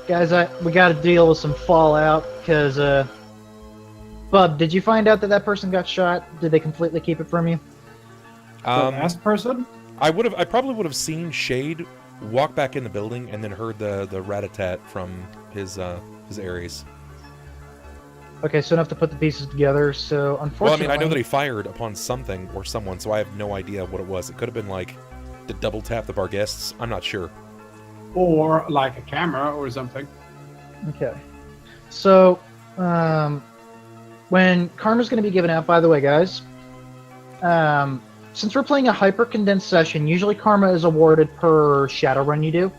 guys, we got to deal with some fallout because, Bub, did you find out that person got shot? Did they completely keep it from you? The last person? I probably would have seen Shade walk back in the building and then heard the rat-a-tat from his Ares. Okay, so enough to put the pieces together. So Well, I unfortunately, mean, I know that he fired upon something or someone, so I have no idea what it was. It could have been like the double tap of our guests. I'm not sure. Or like a camera or something. Okay, so when karma's going to be given out, by the way, guys, since we're playing a hyper-condensed session, usually karma is awarded per Shadowrun you do.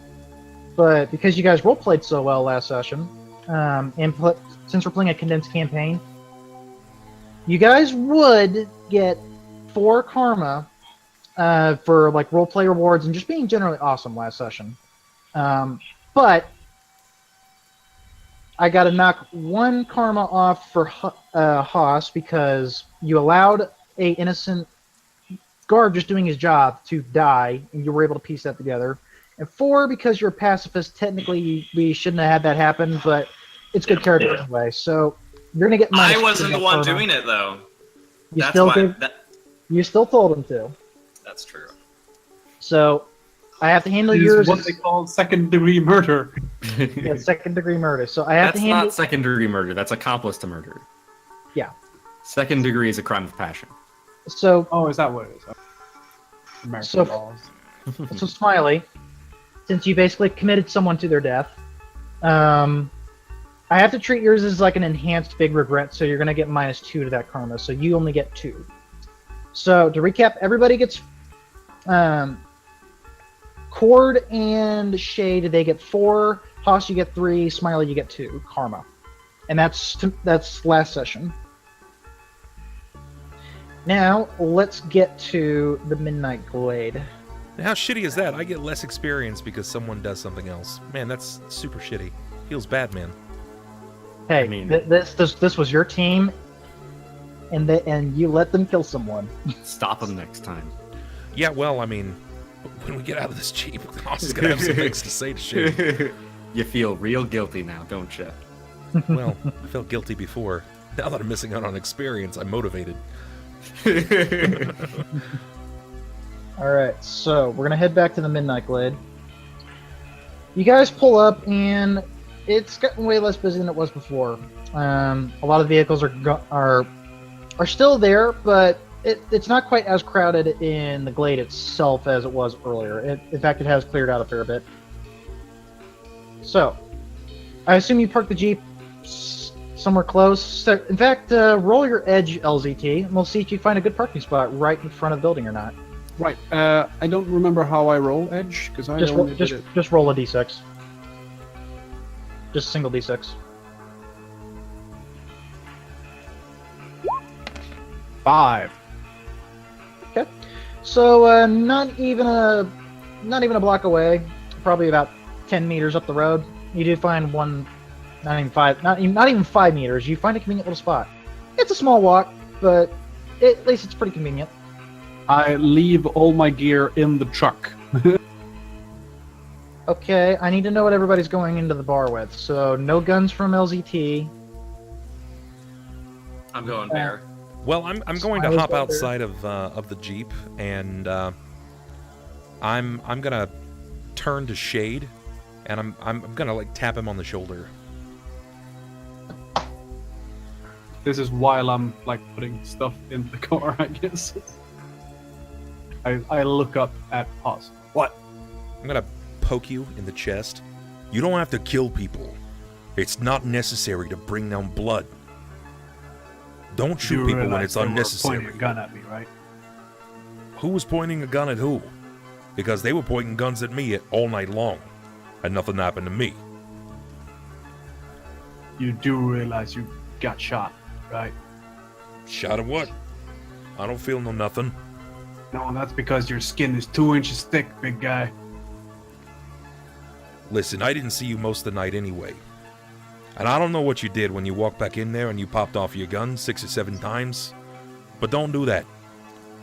But because you guys role-played so well last session, since we're playing a condensed campaign, you guys would get 4 karma for like role-play rewards and just being generally awesome last session. But I got to knock 1 karma off for Haas because you allowed a innocent guard just doing his job to die, and you were able to piece that together. And 4 because you're a pacifist. Technically, we shouldn't have had that happen, but it's good character anyway. So you're gonna get. I wasn't the one doing it though. You That's still why. did, You still told him to. That's true. So I have to handle This yours. is what they call second-degree murder. Yeah, second-degree murder. So I have That's to handle. not second-degree murder. That's accomplice to murder. Yeah. Second degree is a crime of passion. So Oh, is that what it is? American So- laws. So Smiley, since you basically committed someone to their death, I have to treat yours as like an enhanced big regret, so you're gonna get -2 to that karma, so you only get 2. So to recap, everybody gets Chord and Shade, they get 4, Haas you get 3, Smiley you get 2 karma. And that's last session. Now let's get to the Midnight Glade. How shitty is that? I get less experience because someone does something else. Man, that's super shitty. Feels bad, man. Hey, I mean- this was your team, and you let them kill someone. Stop him next time. Yeah, well, I mean, when we get out of this Jeep, Haas is gonna have some things to say to shit. You feel real guilty now, don't you? Well, I felt guilty before. Now that I'm missing out on experience, I'm motivated. Alright, so we're gonna head back to the Midnight Glade. You guys pull up, and it's gotten way less busy than it was before. A lot of vehicles are still there, but it's not quite as crowded in the glade itself as it was earlier. In fact, it has cleared out a fair bit. So, I assume you parked the Jeep somewhere close. So, in fact, roll your edge, LZT, and we'll see if you find a good parking spot right in front of the building or not. Right. I don't remember how I roll edge because I only did it. Just roll a d6. Just a single d6. 5. Okay. So not even a block away, probably about 10 meters up the road, you do find one. Not even 5 meters. You find a convenient little spot. It's a small walk, but at least it's pretty convenient. I leave all my gear in the truck. Okay, I need to know what everybody's going into the bar with. So no guns from LZT. I'm going bear. Well, I'm going to Smiley's hop over there. outside of the Jeep, and I'm gonna turn to Shade, and I'm gonna like tap him on the shoulder. This is while I'm like putting stuff in the car, I guess. I look up at Oz. What? I'm gonna poke you in the chest. You don't have to kill people. It's not necessary to bring down blood. Don't shoot people when it's unnecessary. Pointing a gun at me, right? Who was pointing a gun at who? Because they were pointing guns at me all night long, and nothing happened to me. You do realize you got shot, right? Shot of what? I don't feel no nothing. No, that's because your skin is 2 inches thick, big guy. Listen, I didn't see you most of the night anyway. And I don't know what you did when you walked back in there and you popped off your gun 6 or 7 times. But don't do that.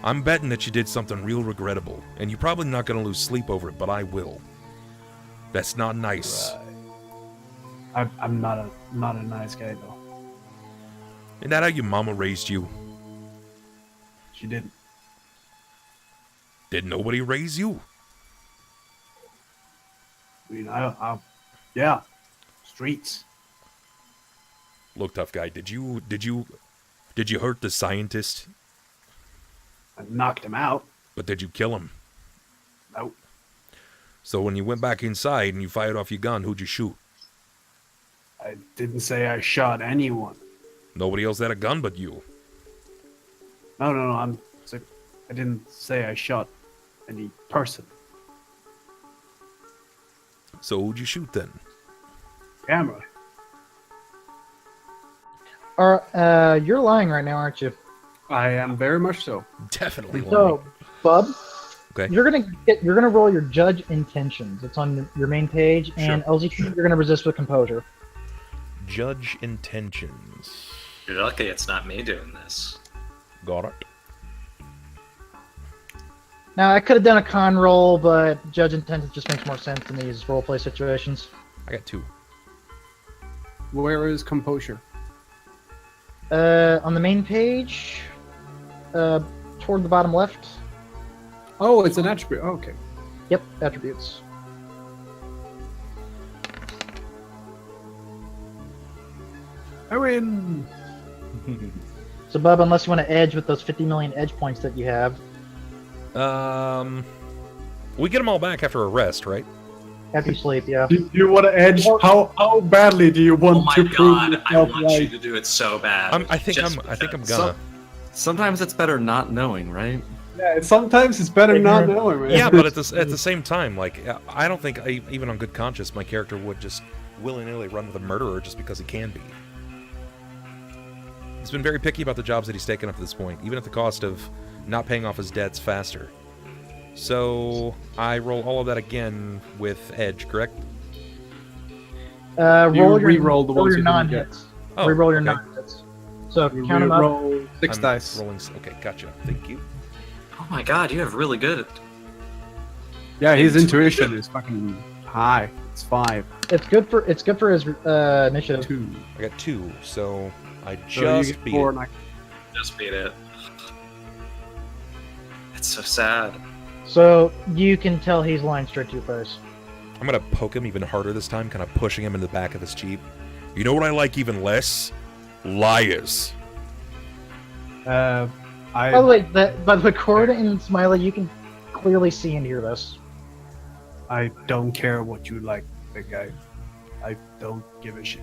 I'm betting that you did something real regrettable, and you're probably not going to lose sleep over it, but I will. That's not nice. I'm not a nice guy though. Isn't that how your mama raised you? She didn't. Did nobody raise you? I mean, yeah, streets. Look, tough guy, did you hurt the scientist? I knocked him out. But did you kill him? Nope. So when you went back inside and you fired off your gun, who'd you shoot? I didn't say I shot anyone. Nobody else had a gun but you. No. I didn't say I shot any person. So who'd you shoot then? Camera. You're lying right now, aren't you? I am very much so. Definitely lying. So, Bub, Okay. you're gonna roll your judge intentions. It's on your main page, and LZT you're gonna resist with composure. Judge intentions. You're lucky it's not me doing this. Got it. Now, I could have done a con roll, but Judge Intentions just makes more sense in these roleplay situations. I got 2. Where is composure? On the main page, toward the bottom left. Oh, it's an attribute. Oh, okay. Yep, attributes. I win. So, Bub, unless you want to edge with those 50 million edge points that you have, We get them all back after a rest, right? after you sleep, yeah. Do you want to edge? How badly do you want Oh my to prove god, I yourself want you right? to do it so bad. I think Just I'm because. gonna. Sometimes it's better not knowing, right? Yeah, sometimes it's better not knowing, man. Yeah, but at the same time, like, I don't think, even on good conscience, my character would just willy-nilly run with a murderer just because he can be. He's been very picky about the jobs that he's taken up to this point, even at the cost of not paying off his debts faster. So, I roll all of that again with Edge, correct? Roll your, re-roll the roll ones your you didn't non-hits. Oh, Re-roll your okay. non-hits. So, You count them up. roll 6 I'm dice. Rolling, okay, gotcha. Thank you. Oh my god, you have really good. Yeah, his intuition is fucking high. It's 5. It's good for his initiative. 2. I got 2, so I So you just get beat 4 it. and I Just beat it. It's so sad. So you can tell he's lying straight to your face. I'm gonna poke him even harder this time, kind of pushing him into the back of his Jeep. You know what I like even less? Liars. By the way, by the Chord and Smiley, you can clearly see and hear this. I don't care what you like, big guy. I don't give a shit.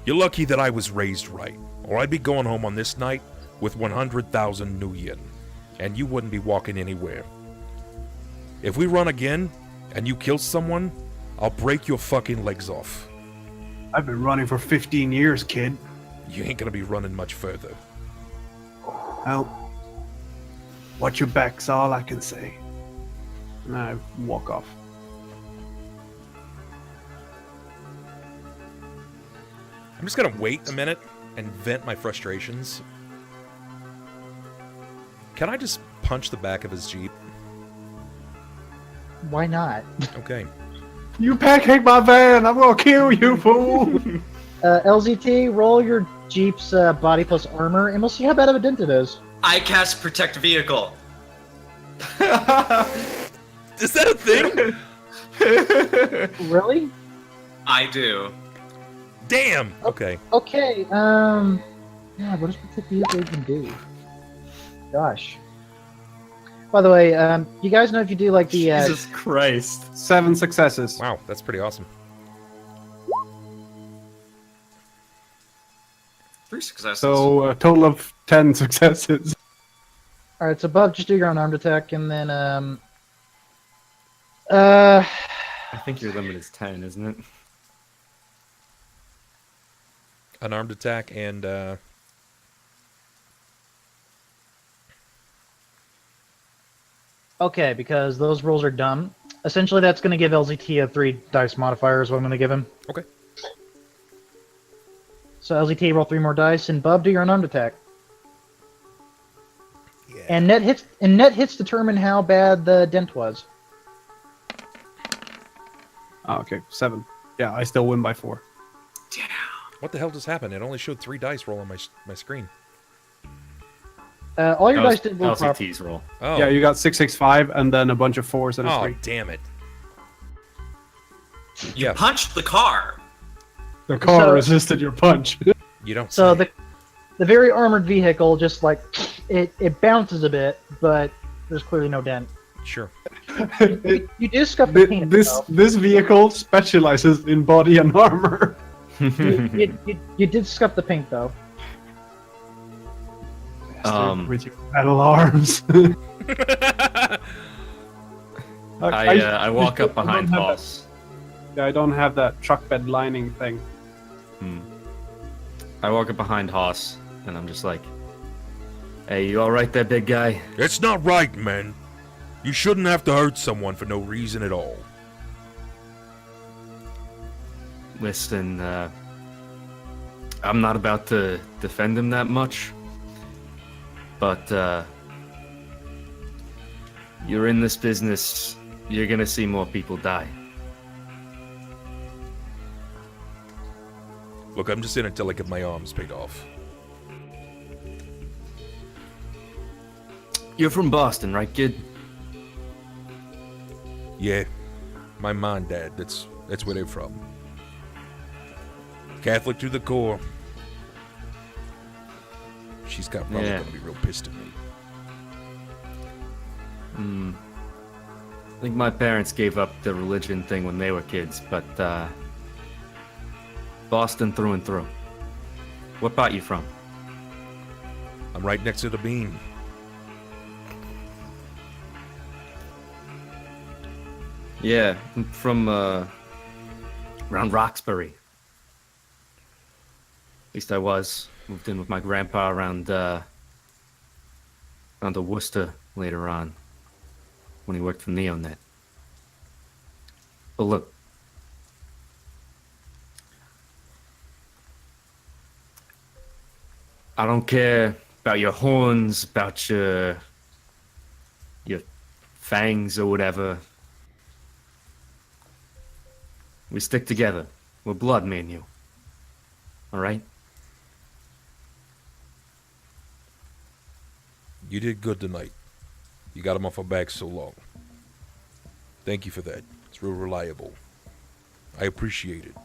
You're lucky that I was raised right, or I'd be going home on this night with 100,000 new yen, and you wouldn't be walking anywhere. If we run again, and you kill someone, I'll break your fucking legs off. I've been running for 15 years, kid. You ain't gonna be running much further. Well, watch your back's all I can say. And I walk off. I'm just gonna wait a minute and vent my frustrations. Can I just punch the back of his Jeep? Why not? Okay. You pancake my van! I'm gonna kill you, fool! LZT, roll your Jeep's body plus armor, and we'll see how bad of a dent it is. I cast Protect Vehicle. Is that a thing? Really? I do. Damn! Okay. Okay, yeah, what does Protect Vehicle even do? Gosh. By the way, you guys know if you do like the, Jesus Christ. 7 successes. Wow, that's pretty awesome. 3 successes. So, a total of 10 successes. Alright, so Bub, just do your unarmed attack, and then, uh, I think your limit is 10, isn't it? Unarmed attack and, okay, because those rolls are dumb. Essentially, that's going to give LZT a 3 dice modifier is what I'm going to give him. Okay. So LZT, roll 3 more dice, and Bub, do your unarmed attack. Yeah. And net hits determine how bad the dent was. Oh, okay, 7. Yeah, I still win by 4. Damn. What the hell just happened? It only showed 3 dice roll on my screen. All your dice did roll properly. LCT's roll. Oh. Yeah, you got 6, 6, 5, and then a bunch of 4s and a Oh, 3. damn it. Yeah, Punch the car. The car So- resisted your punch. you don't So say. the very armored vehicle just like it bounces a bit, but there's clearly no dent. Sure. You do scuff the paint. This vehicle specializes in body and armor. You did scuff the paint though. With your metal arms. I walk up I don't behind have Boss. Yeah, I don't have that truck bed lining thing. I walk up behind Haas, and I'm just like, "Hey, you all right there, big guy?" It's not right, man. You shouldn't have to hurt someone for no reason at all. listen, I'm not about to defend him that much, but you're in this business, you're gonna see more people die. Look, I'm just in it till I get my arms paid off. You're from Boston, right, kid? Yeah, my mom and dad, that's where they're from. Catholic to the core. She's probably Yeah. gonna be real pissed at me. I think my parents gave up the religion thing when they were kids, but Boston through and through. What part you from? I'm right next to the beam. Yeah, I'm from around Roxbury. At least I was. Moved in with my grandpa around to Worcester later on, when he worked for NeoNet. But look, I don't care about your horns, about your fangs or whatever. We stick together. We're blood, me and you. All right? You did good tonight. You got him off our back so long. Thank you for that. It's real reliable. I appreciate it.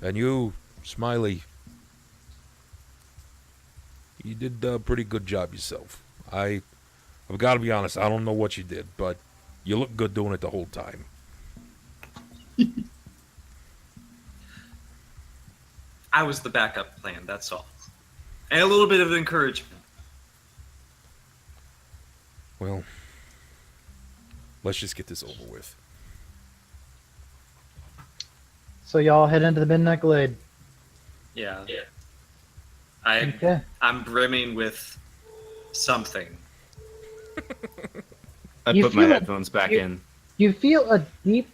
And you, Smiley, you did a pretty good job yourself. I've got to be honest, I don't know what you did, but you look good doing it the whole time. I was the backup plan, that's all. And a little bit of encouragement. Well, let's just get this over with. So y'all head into the Midnight Glade. Yeah. Okay. I'm brimming with something. I You put my feel it- headphones back in. You feel a deep,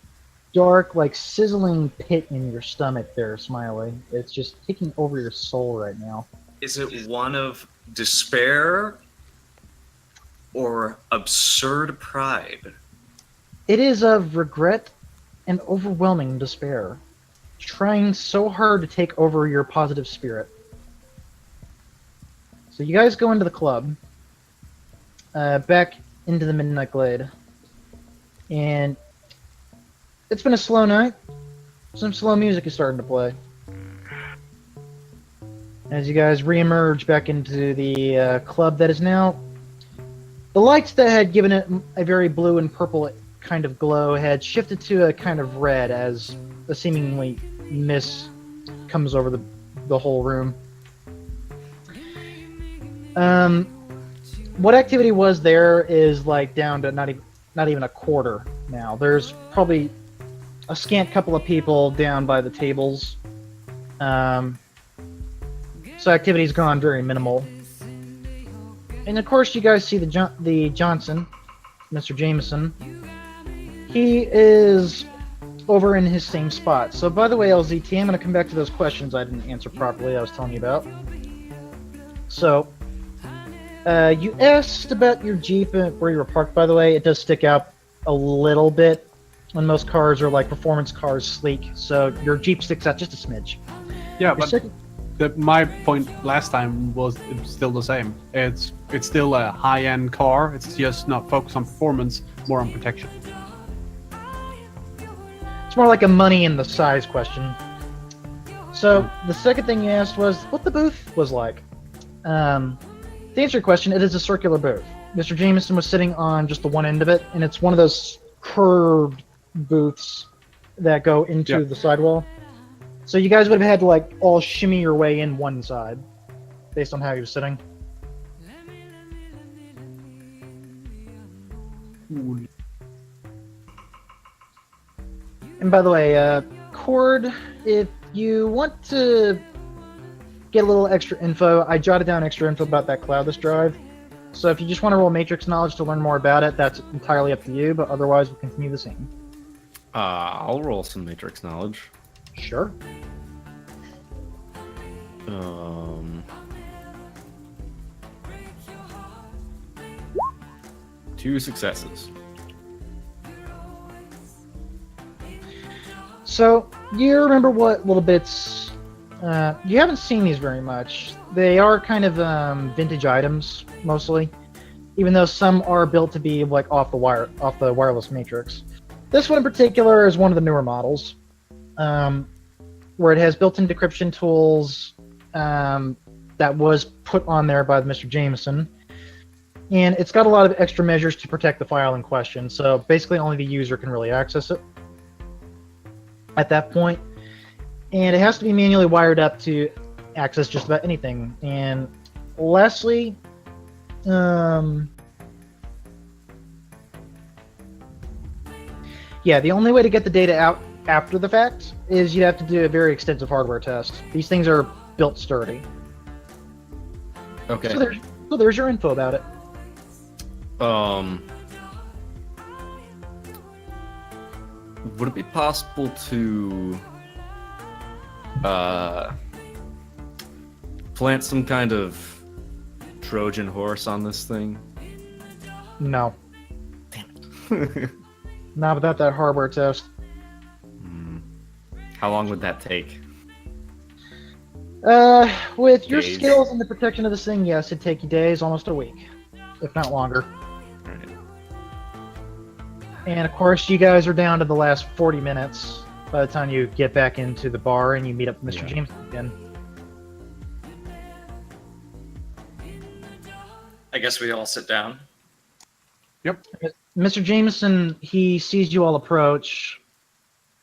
dark, like sizzling pit in your stomach there, Smiley. It's just taking over your soul right now. Is it one of despair or absurd pride? It is of regret and overwhelming despair, trying so hard to take over your positive spirit. So you guys go into the club, back into the Midnight Glade, and it's been a slow night. Some slow music is starting to play. As you guys reemerge back into the club that is now... The lights that had given it a very blue and purple kind of glow had shifted to a kind of red as a seemingly mist comes over the whole room. What activity was there is like down to not even a quarter now. There's probably a scant couple of people down by the tables. So activity's gone very minimal. And of course you guys see the Johnson, Mr. Jameson. He is over in his same spot. So by the way, LZT, I'm going to come back to those questions I didn't answer properly I was telling you about. So, you asked about your Jeep where you were parked, by the way. It does stick out a little bit when most cars are like performance cars, sleek. So your Jeep sticks out just a smidge. Yeah, but my point last time was still the same. It's still a high-end car. It's just not focused on performance, more on protection. It's more like a money and the size question. So the second thing you asked was what the booth was like. To answer your question, it is a circular booth. Mr. Jameson was sitting on just the one end of it, and it's one of those curved booths that go into the sidewall. So you guys would have had to like all shimmy your way in one side, based on how he was sitting. Ooh. And by the way, Chord, if you want to get a little extra info, I jotted down extra info about that cloudless drive. So if you just want to roll Matrix knowledge to learn more about it, that's entirely up to you, but otherwise we'll continue the same. I'll roll some matrix knowledge. Sure. 2 successes. So, you remember what little bits... you haven't seen these very much. They are kind of vintage items, mostly. Even though some are built to be like off the wireless matrix. This one in particular is one of the newer models, where it has built-in decryption tools that was put on there by Mr. Jameson. And it's got a lot of extra measures to protect the file in question, so basically only the user can really access it at that point. And it has to be manually wired up to access just about anything. And lastly, yeah, the only way to get the data out after the fact is you'd have to do a very extensive hardware test. These things are built sturdy. Okay. So there's your info about it. Would it be possible to plant some kind of Trojan horse on this thing? No. Damn it. Not without that hardware test. How long would that take? With your Days. skills and the protection of this thing, yes, it'd take you days, almost a week, if not longer. Right. And of course, you guys are down to the last 40 minutes by the time you get back into the bar and you meet up with Mr. Yeah. Jameson again. I guess we all sit down. Mr. Jameson, he sees you all approach,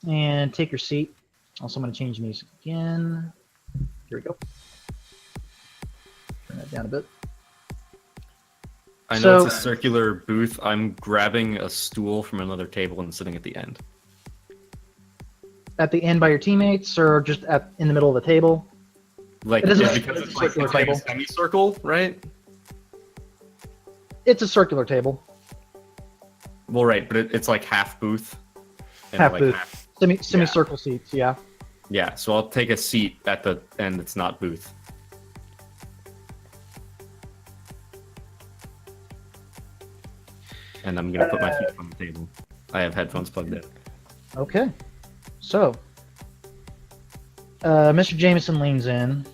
and take your seat. Also, I'm going to change music again. Here we go. Turn that down a bit. I know So- it's a circular booth. I'm grabbing a stool from another table and sitting at the end. At the end by your teammates, or just in the middle of the table? Like, It is a- because it's it's a like, circular it's like a table. semicircle, right? It's a circular table. Well, right, but it's like half booth. And Half like booth. Semicircle seats, yeah. Yeah, so I'll take a seat at the end that's not booth. And I'm gonna put my feet on the table. I have headphones plugged in. Okay. So, Mr. Jameson leans in.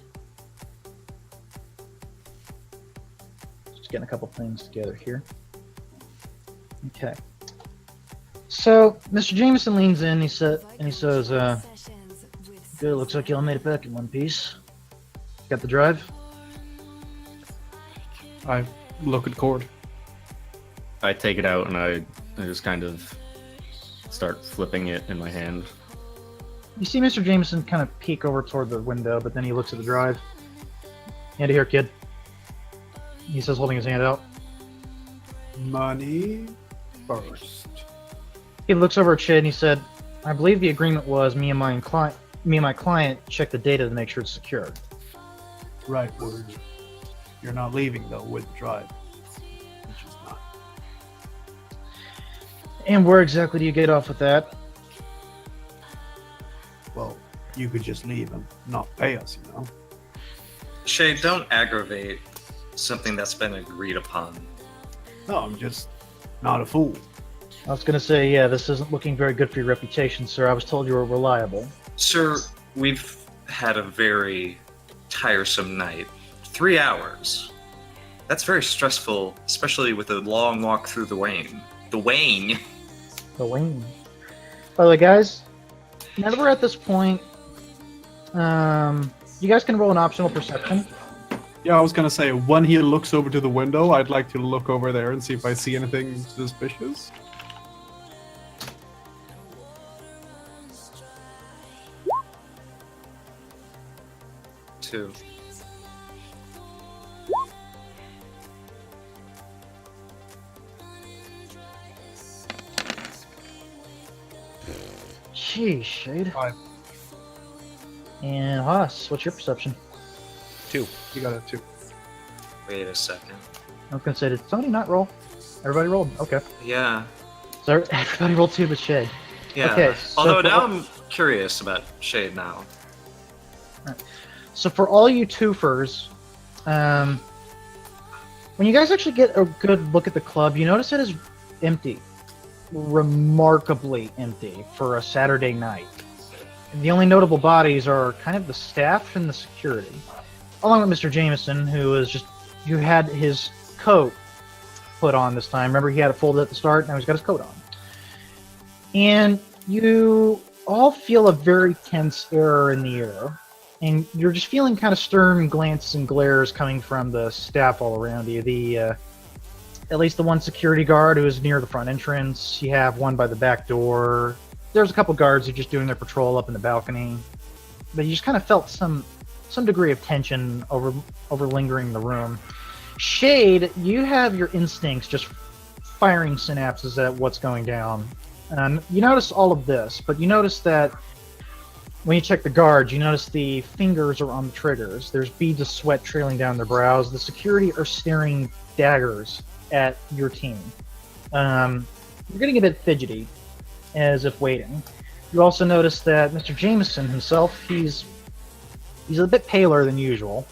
Just getting a couple things together here. Okay. So, Mr. Jameson leans in. He says, "Good. Looks like y'all made it back in one piece. Got the drive." I look at Chord. I take it out and I just kind of start flipping it in my hand. You see Mr. Jameson kind of peek over toward the window, but then he looks at the drive. "Hand it here, kid." He says, holding his hand out. Money first. He looks over at Chid and he said, "I believe the agreement was me and my client check the data to make sure it's secure." Right word. You're not leaving though with the drive. Which is not. And where exactly do you get off with that? Well, you could just leave and not pay us, you know. Shay, don't aggravate something that's been agreed upon. No, I'm just not a fool. I was gonna say, yeah, this isn't looking very good for your reputation, sir. I was told you were reliable. Sir, we've had a very tiresome night. 3 hours. That's very stressful, especially with a long walk through the Wayne. The Wayne? The wing. By the way, guys, now that we're at this point, you guys can roll an optional perception. Yeah, I was gonna say, when he looks over to the window, I'd like to look over there and see if I see anything suspicious. Two. Jeez, Shade. 5. And Haas, what's your perception? 2. You got it too. Wait a second. I was gonna say, did somebody not roll? Everybody rolled. Okay. Yeah. So everybody rolled 2 but Shay. Yeah. Okay, so Although for- now I'm curious about Shade now. So for all you twofers, when you guys actually get a good look at the club, you notice it is empty. Remarkably empty for a Saturday night. The only notable bodies are kind of the staff and the security, along with Mr. Jameson, who had his coat put on this time. Remember, he had it folded at the start, now he's got his coat on. And you all feel a very tense air in the air, and you're just feeling kind of stern glances and glares coming from the staff all around you. At least the one security guard who is near the front entrance. You have one by the back door. There's a couple guards who are just doing their patrol up in the balcony. But you just kind of felt some degree of tension over lingering the room. Shade, you have your instincts just firing synapses at what's going down. You notice all of this, but you notice that when you check the guards, you notice the fingers are on the triggers. There's beads of sweat trailing down their brows. The security are staring daggers at your team. You're getting a bit fidgety, as if waiting. You also notice that Mr. Jameson himself, he's a bit paler than usual.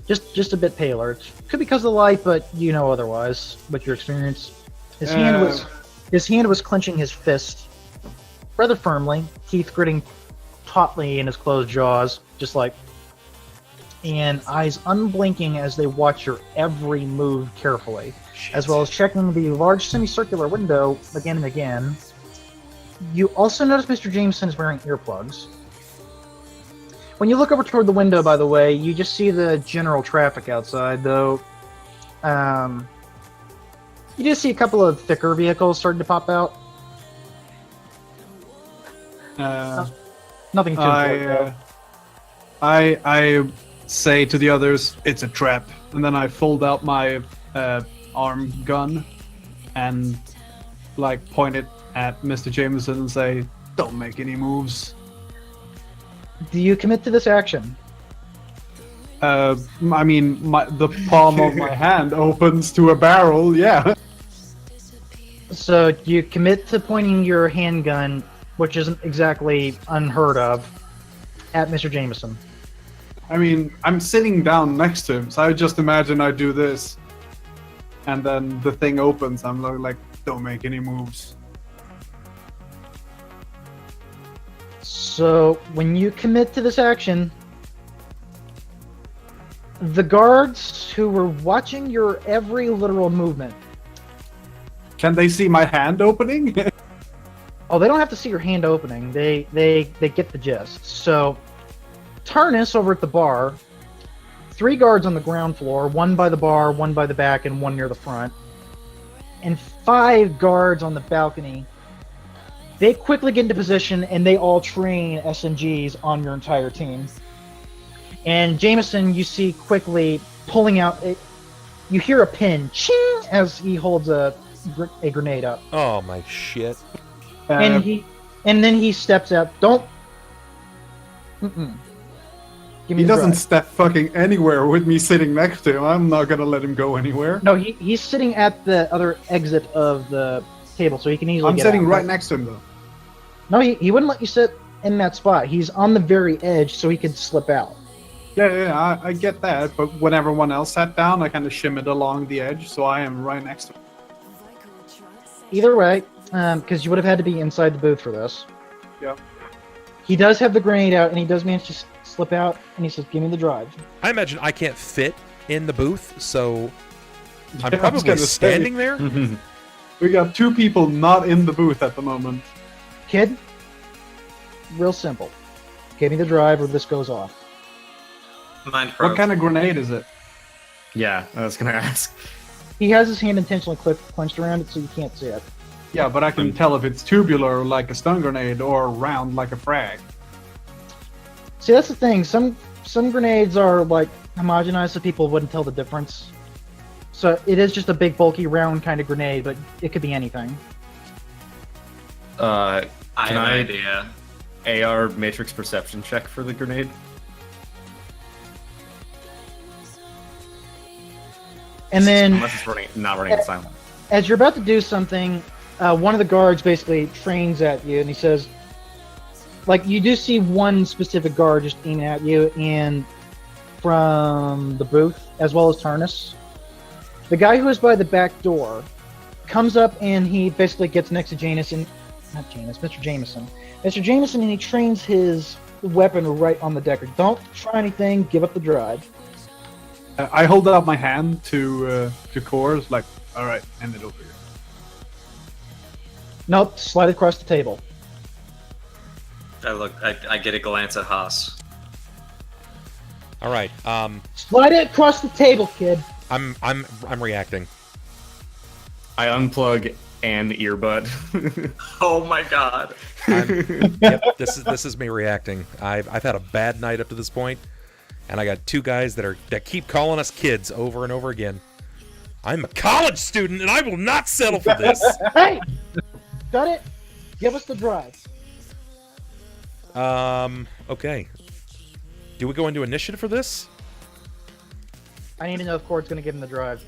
Just a bit paler. It could be because of the light, but you know otherwise, with your experience. His hand was clenching his fist rather firmly, teeth gritting tautly in his closed jaws, just like, and eyes unblinking as they watch your every move carefully, as well as checking the large semicircular window again and again. You also notice Mr. Jameson is wearing earplugs. When you look over toward the window, by the way, you just see the general traffic outside, though. You do see a couple of thicker vehicles starting to pop out. Nothing too important. I say to the others, it's a trap, and then I fold out my arm gun and point it at Mr. Jameson and say, "Don't make any moves." Do you commit to this action? I mean, the palm of my hand opens to a barrel. Yeah. So you commit to pointing your handgun, which isn't exactly unheard of, at Mr. Jameson. I mean, I'm sitting down next to him, so I just imagine I do this, and then the thing opens. I'm like, "Don't make any moves." So when you commit to this action, the guards who were watching your every literal movement. Can they see my hand opening? Oh, they don't have to see your hand opening. They get the gist. So, Tarnus over at the bar, 3 guards on the ground floor, 1 by the bar, 1 by the back, and 1 near the front, and 5 guards on the balcony. They quickly get into position, and they all train SMGs on your entire team. And Jameson, you see quickly pulling out. You hear a pin, ching, as he holds a grenade up. Oh my shit! And then he steps out. Don't. Mm-mm. Give me He the doesn't drive. step fucking anywhere with me sitting next to him. I'm not gonna let him go anywhere. No, he's sitting at the other exit of the table, so he can easily. I'm get sitting out. right next to him though. No, he wouldn't let you sit in that spot. He's on the very edge, so he could slip out. Yeah, I get that. But when everyone else sat down, I kind of shimmied along the edge, so I am right next to him. Either way, because you would have had to be inside the booth for this. Yeah. He does have the grenade out, and he does manage to slip out, and he says, "Give me the drive." I imagine I can't fit in the booth, so I'm Yeah, I was probably gonna say. standing there. We got 2 people not in the booth at the moment. Kid, real simple. Give me the drive, or this goes off. Mind probe. What kind of grenade is it? Yeah, I was gonna ask. He has his hand intentionally clenched around it, so you can't see it. Yeah, but I can tell if it's tubular like a stun grenade or round like a frag. See, that's the thing. Some grenades are homogenized, so people wouldn't tell the difference. So it is just a big, bulky, round kind of grenade, but it could be anything. I have Can an I- idea. AR matrix perception check for the grenade. And then, Unless it's not running in silent. as you're about to do something, one of the guards basically trains at you, and he says, like, you do see one specific guard just aiming at you, and from the booth, as well as Tarnus. The guy who is by the back door comes up, and he basically gets next to Mr. Jameson. Mr. Jameson, and he trains his weapon right on the decker. Don't try anything, give up the drive. I hold out my hand to Chord, like, all right, hand it over here. Nope, slide it across the table. I get a glance at Haas. All right. Slide it across the table, kid. I'm reacting. I unplug an earbud. Oh my god. Yep, this is me reacting. I've had a bad night up to this point, and I got two guys that keep calling us kids over and over again. I'm a college student, and I will not settle for this. Hey, got it. Give us the drive. Okay. Do we go into initiative for this? I need to know if Chord's going to give him the drive.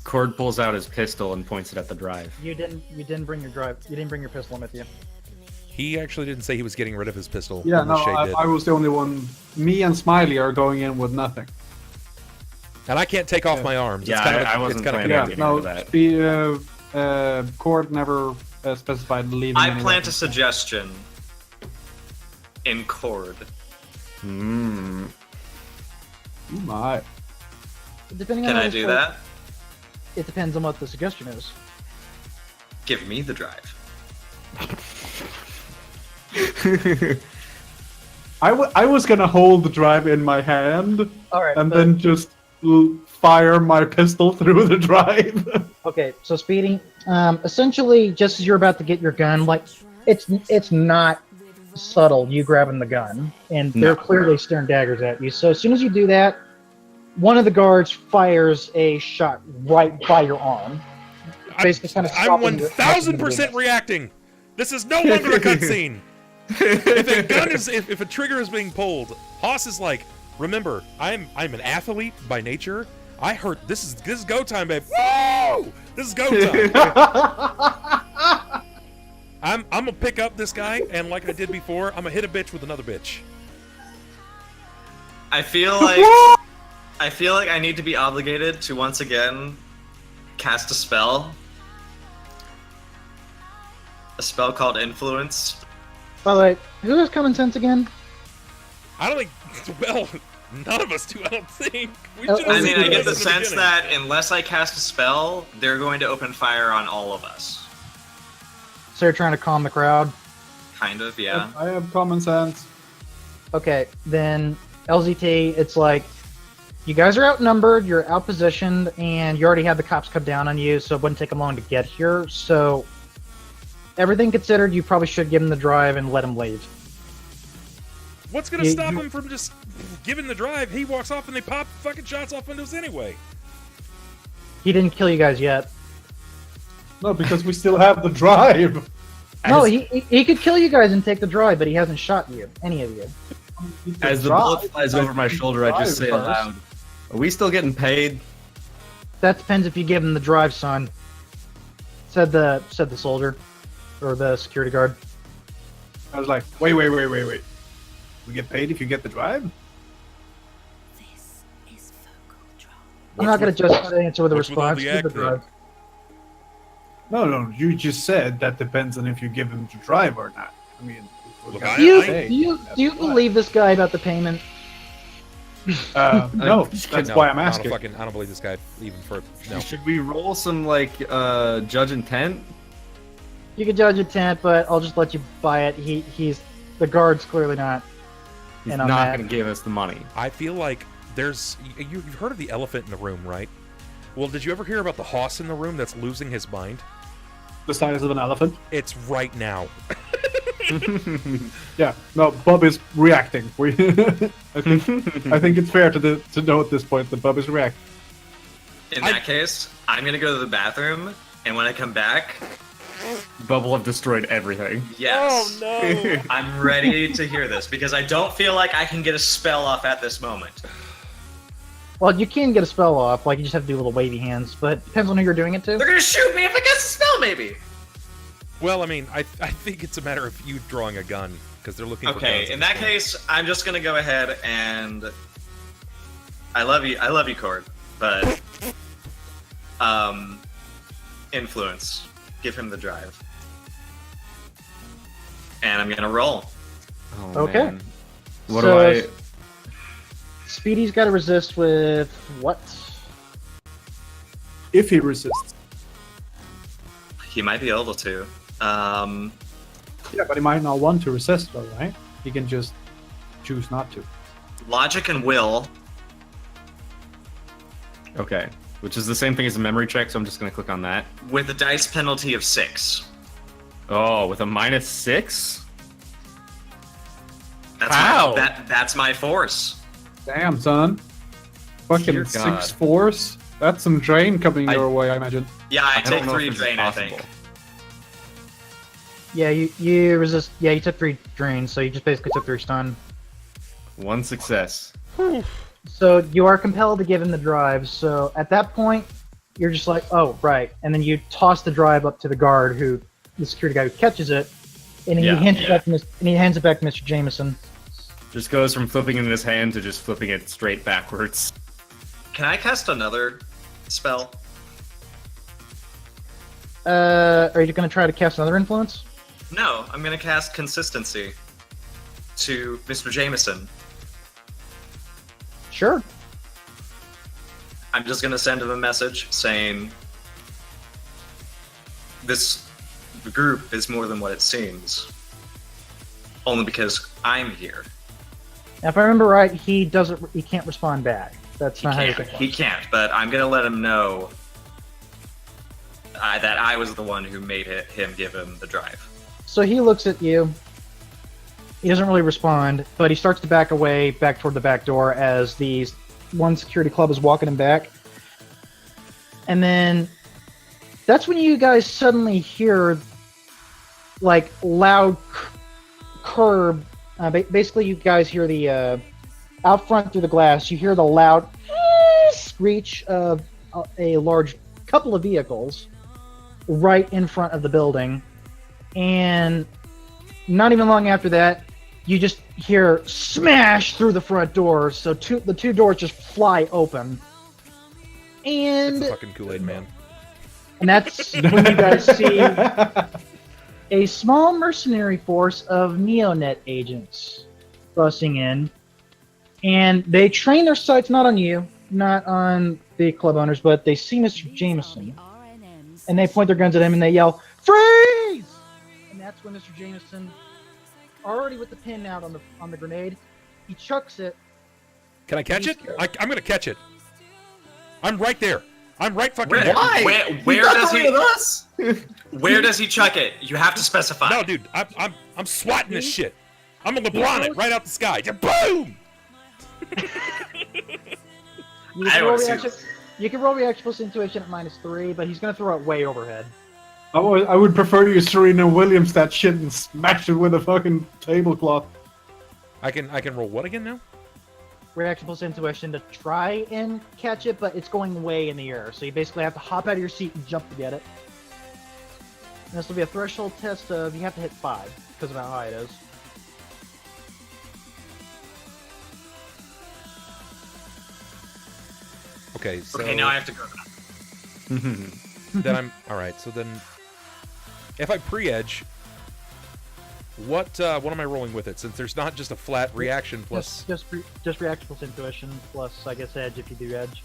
Chord pulls out his pistol and points it at the drive. You didn't bring your drive. You didn't bring your pistol with you. He actually didn't say he was getting rid of his pistol. Yeah, no, Shade did. I was the only one. Me and Smiley are going in with nothing. And I can't take off my arms. Yeah, I wasn't planning on Yeah, getting rid of no, that. the Chord never specified leaving. I any plant a weapons. suggestion in Chord. Hmm. Oh my. Depending Can on I how do this that? works, it depends on what the suggestion is. Give me the drive. I was gonna hold the drive in my hand All right. and but- then just fire my pistol through the drive. Okay, so Speedy, essentially, just as you're about to get your gun, like, it's not subtle, you grabbing the gun, and they're clearly staring daggers at you. So as soon as you do that, one of the guards fires a shot right by your arm. Basically kind of I'm stopping your- 1000% reacting. This is no longer a cutscene. If a trigger is being pulled, Haas is like, remember, I'm an athlete by nature. I heard this is go time, babe. Woo! This is go time. I'm gonna pick up this guy, and like I did before, I'm gonna hit a bitch with another bitch. I feel like I need to be obligated to once again cast a spell. A spell called Influence. By the way, who has common sense again? I don't think. Well, none of us do. I don't think. We Oh, should've I mean, I seen get the this in sense beginning. that unless I cast a spell, they're going to open fire on all of us. So you're trying to calm the crowd? Kind of, yeah. I have common sense. Okay, then LZT, it's like, you guys are outnumbered, you're outpositioned, and you already had the cops come down on you, so it wouldn't take them long to get here. So, everything considered, you probably should give him the drive and let him leave. What's gonna You- stop you- him from just giving the drive? He walks off and they pop fucking shots off windows anyway. He didn't kill you guys yet. No, because we still have the drive. No, he could kill you guys and take the drive, but he hasn't shot you, any of you. As the bullet flies over my shoulder, I just say aloud, "Are we still getting paid?" That depends if you give him the drive, son. Said the soldier, or the security guard. I was like, wait. We get paid if you get the drive? This is vocal drop. I'm not going to just answer with a what's with all response. the Give the acting? drive. No, you just said that depends on if you give him the drive or not. I mean, Look, Do you, say do you, that's do you why. believe this guy about the payment? No, that's No, why I'm I asking. don't believe this guy even for no. Should we roll some like judge intent? You can judge intent, but I'll just let you buy it. He's the guard's clearly not. He's And I'm not mad. going to give us the money. I feel like you've heard of the elephant in the room, right? Well, did you ever hear about the hoss in the room that's losing his mind? The size of an elephant. It's right now. Yeah, no, Bub is reacting. I think it's fair to know at this point that Bub is reacting. In that case, I'm gonna go to the bathroom, and when I come back, Bubble have destroyed everything. yes. Oh no! I'm ready to hear this because I don't feel like I can get a spell off at this moment. Well, you can get a spell off, like you just have to do little wavy hands, but depends on who you're doing it to. They're gonna shoot me if I cast a spell, maybe. Well, I mean, I think it's a matter of you drawing a gun because they're looking. for guns Okay, in that case, I'm just gonna go ahead and I love you, Chord, but influence, give him the drive, and I'm gonna roll. Oh, Okay. man. What So- do I? Speedy's got to resist with what? If he resists. He might be able to. Yeah, but he might not want to resist, though, right? He can just choose not to. Logic and will. Okay, which is the same thing as a memory check, so I'm just gonna click on that. With a dice penalty of 6. Oh, with a -6? That's How? That's my force. Damn, son. Fucking Dear God. 6 force. That's some drain coming I- your way, I imagine. Yeah, I don't take know if 3 this is drain, I possible. think. Yeah, you resist. Yeah, you took 3 drains, so you just basically took 3 stun. 1 success. So you are compelled to give him the drive. So at that point, you're just like, oh right, and then you toss the drive up to the guard, who the security guy who catches it, and Yeah, he hands yeah. it back to and he hands it back to Mr. Jameson. Just goes from flipping it in his hand to just flipping it straight backwards. Can I cast another spell? Are you going to try to cast another influence? No, I'm gonna cast consistency to Mr. Jameson. Sure. I'm just gonna send him a message saying this group is more than what it seems. Only because I'm here. Now, if I remember right, he can't respond back. That's not how you He can't, but I'm gonna let him know that I was the one who made him give him the drive. So he looks at you. He doesn't really respond, but he starts to back away, back toward the back door as these one security club is walking him back. And then that's when you guys suddenly hear like loud curb. Basically, you guys hear the out front through the glass. You hear the loud screech of a large couple of vehicles right in front of the building. And not even long after that, you just hear smash through the front door. So the two doors just fly open. It's And the fucking Kool-Aid Man. that's when you guys see a small mercenary force of Neonet agents busting in. And they train their sights not on you, not on the club owners, but they see Mr. Jameson. And they point their guns at him and they yell, "Freeze!" And that's when Mr. Jameson, already with the pin out on the grenade, he chucks it. Can I catch it? I'm gonna catch it. I'm right there. I'm right fucking there. Where does he? us? Where does he chuck it? You have to specify. No, dude, I'm swatting this shit. I'm gonna LeBron it right out the sky. Just boom! You I can, don't roll see reaction, you can roll reaction plus intuition at -3, but he's going to throw it way overhead. I would prefer you Serena Williams that shit and smash it with a fucking tablecloth. I can roll what again now? Reaction plus intuition to try and catch it, but it's going way in the air. So you basically have to hop out of your seat and jump to get it. And this will be a threshold test of you have to hit 5 because of how high it is. Okay, so Okay, now I have to go. then I'm all right. So then, if I pre-edge, what am I rolling with it? Since there's not just a flat reaction plus. Just reaction plus intuition plus I guess edge if you do edge.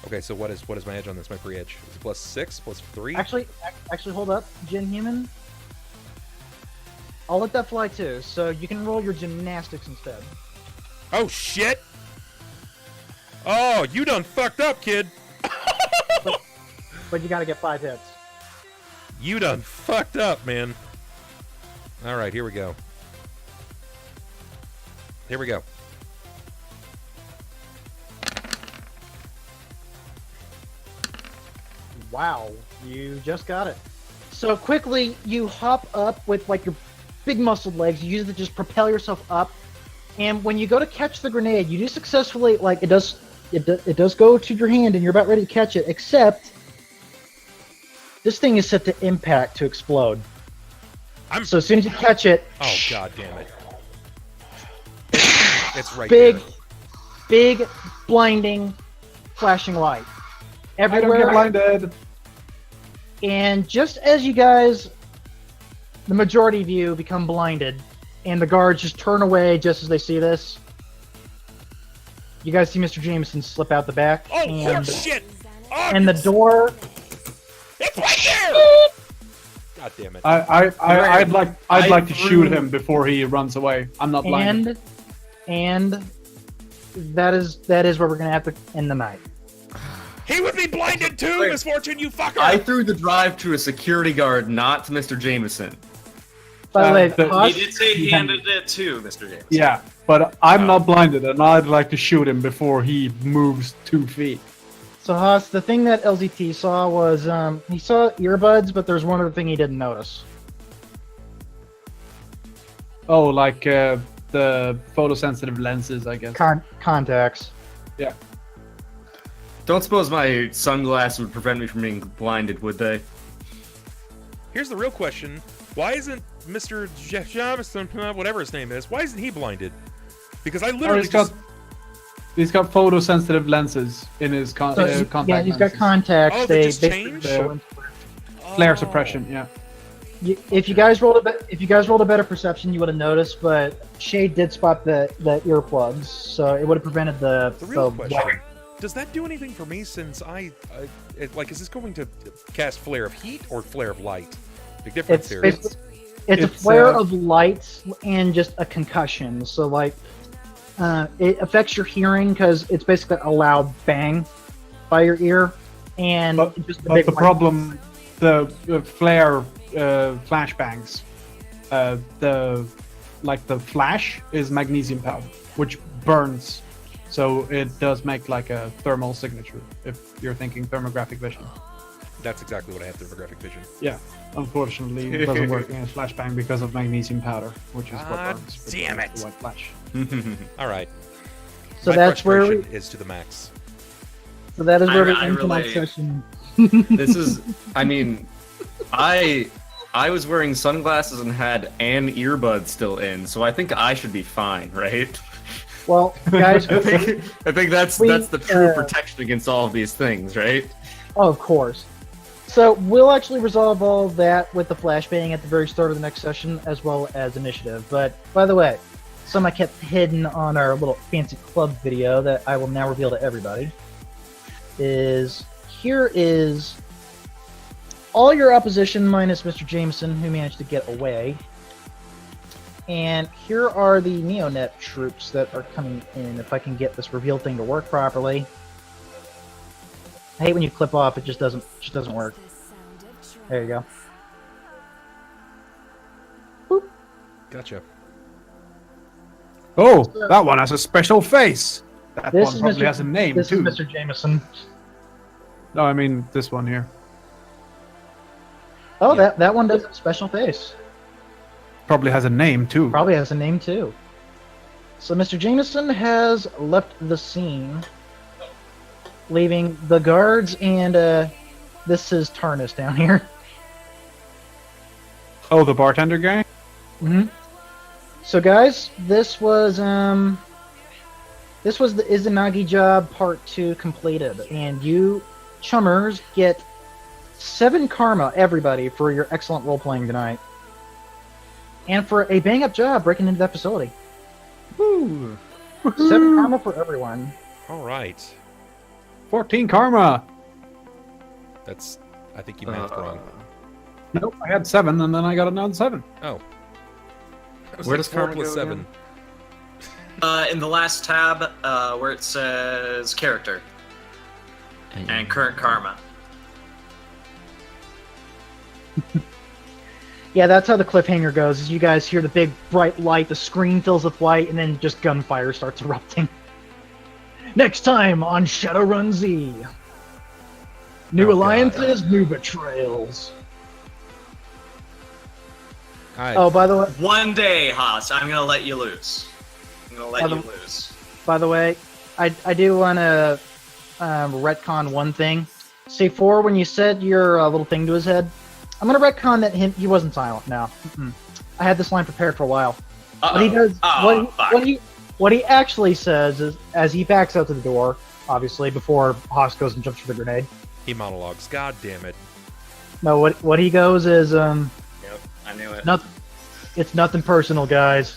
Okay, so what is my edge on this? My pre-edge is it +6, +3? Actually, hold up, Gen Human. I'll let that fly too. So you can roll your gymnastics instead. Oh shit! Oh, you done fucked up, kid. But you got to get 5 hits. You done fucked up, man. All right, here we go. Here we go. Wow, you just got it. So quickly, you hop up with like your big muscled legs. You use it to just propel yourself up. And when you go to catch the grenade, you do successfully, like it does it does go to your hand, and you're about ready to catch it. Except this thing is set to impact to explode. So as soon as you catch it, Oh god damn it! It's right big, there. big, blinding, flashing light I don't everywhere. get blinded. And just as you guys, the majority of you, become blinded, and the guards just turn away just as they see this, you guys see Mr. Jameson slip out the back, Oh horse shit! Oh, and the door. it's right there! God damn it! I'd like to threw- shoot him before he runs away. I'm not blinded. And that is where we're gonna have to end the night. He would be blinded too, Wait. Misfortune, you fucker! I threw the drive to a security guard, not to Mr. Jameson. By the way, but- Haas, He did say he handed it to Mr. James. Yeah, but I'm not blinded, and I'd like to shoot him before he moves 2 feet. so Haas, the thing that LZT saw was he saw earbuds, but there's one other thing he didn't notice. Oh, like the photosensitive lenses, I guess. Contacts. Yeah. Don't suppose my sunglasses would prevent me from being blinded, would they? Here's the real question: why isn't Mr. Jameson, whatever his name is, why isn't he blinded? Because I Oh, literally just... he's got photosensitive lenses in his contact Yeah, he's got lenses. contacts. Oh, they just basically changed? show Flare suppression, yeah. If you guys rolled a better perception, you would have noticed. But Shade did spot the earplugs, so it would have prevented the The real the question: does that do anything for me? Since is this going to cast flare of heat or flare of light? Big difference It's here. basically it's a It's, flare uh, of light and just a concussion. So like, it affects your hearing because it's basically a loud bang by your ear, and But, just a but big the light. problem, the flare flashbangs, the flash is magnesium powder, which burns, so it does make like a thermal signature. If you're thinking thermographic vision, That's exactly what I have thermographic vision. yeah. Unfortunately, it doesn't work against flashbang because of magnesium powder, which is what Ah, burns. which damn makes it. the white flash. All right. So My that's where frustration is to the max. so that is where we I end tonight's relate. session. This is, I mean, I was wearing sunglasses and had an earbud still in, so I think I should be fine, right? Well, guys, I think that's We, the true uh, protection against all of these things, right? oh, of course. So we'll actually resolve all of that with the flashbang at the very start of the next session, as well as initiative. But by the way, some I kept hidden on our little fancy club video that I will now reveal to everybody is here is all your opposition minus Mr. Jameson, who managed to get away. And here are the Neonet troops that are coming in. If I can get this reveal thing to work properly. I hate when you clip off; it just doesn't work. There you go. Boop. Gotcha. Oh, that one has a special face. That This one is probably Mr. has a name This too. is Mr. Jameson. No, I mean this one here. Oh, Yeah. that one does have a special face. Probably has a name too. Probably has a name too. So Mr. Jameson has left the scene, leaving the guards and this is Tarnus down here. Oh, the bartender guy. Mm-hmm. So guys, this was the Izanagi job part 2 completed, and you chummers get 7 karma, everybody, for your excellent role playing tonight, and for a bang up job breaking into that facility. Woo. 7 karma for everyone. All right. 14 karma. That's. I think you mathed wrong. Nope, I had 7, and then I got another 7. Oh. That was Where like does 4 karma plus go 7. again? In the last tab, where it says character and current karma. Yeah, that's how the cliffhanger goes. Is you guys hear the big bright light, the screen fills with light, and then just gunfire starts erupting. Next time on Shadowrun Z. New Oh, alliances, new betrayals. I, Oh, by the way, One day, Haas, I'm gonna let you lose. I'm gonna let By you the- lose. by the way, I do want to retcon one thing. C4, when you said your little thing to his head, I'm gonna retcon that he wasn't silent. No, I had this line prepared for a while. Uh-oh. What he does, Fuck. what he actually says is, as he backs out to the door, obviously before Haas goes and jumps for the grenade. He monologues. God damn it. No, what he goes is Yep, I knew it. it's nothing personal, guys.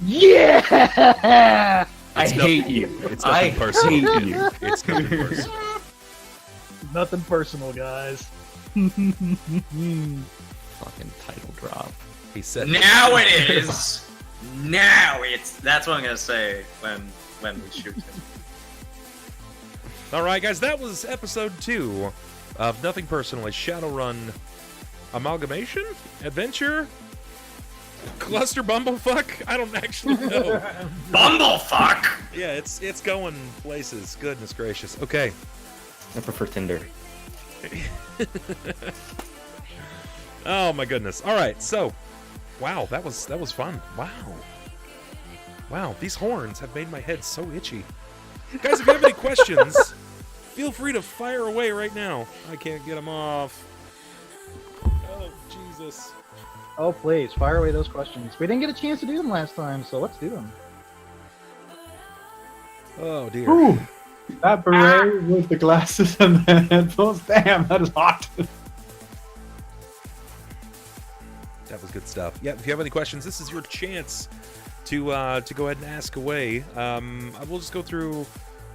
Yeah. I hate you. It's nothing personal. hate you. It's nothing personal. Nothing personal, guys. Fucking title drop. He said. Now it is. Now it's. That's what I'm gonna say when we shoot him. All right, guys, that was episode 2 of Nothing Personal, a Shadowrun amalgamation, adventure, cluster bumblefuck. I don't actually know. Bumblefuck. Yeah, it's going places. Goodness gracious. Okay. I prefer Tinder. Oh my goodness. All right, so, wow, that was fun. Wow, these horns have made my head so itchy. Guys, if you have any questions, feel free to fire away right now. I can't get them off. Oh, Jesus. Oh, please, fire away those questions. We didn't get a chance to do them last time, so let's do them. Oh, dear. Ooh, that beret with the glasses and the headphones. Damn, that is hot. That was good stuff. Yeah, if you have any questions, this is your chance to go ahead and ask away. I will just go through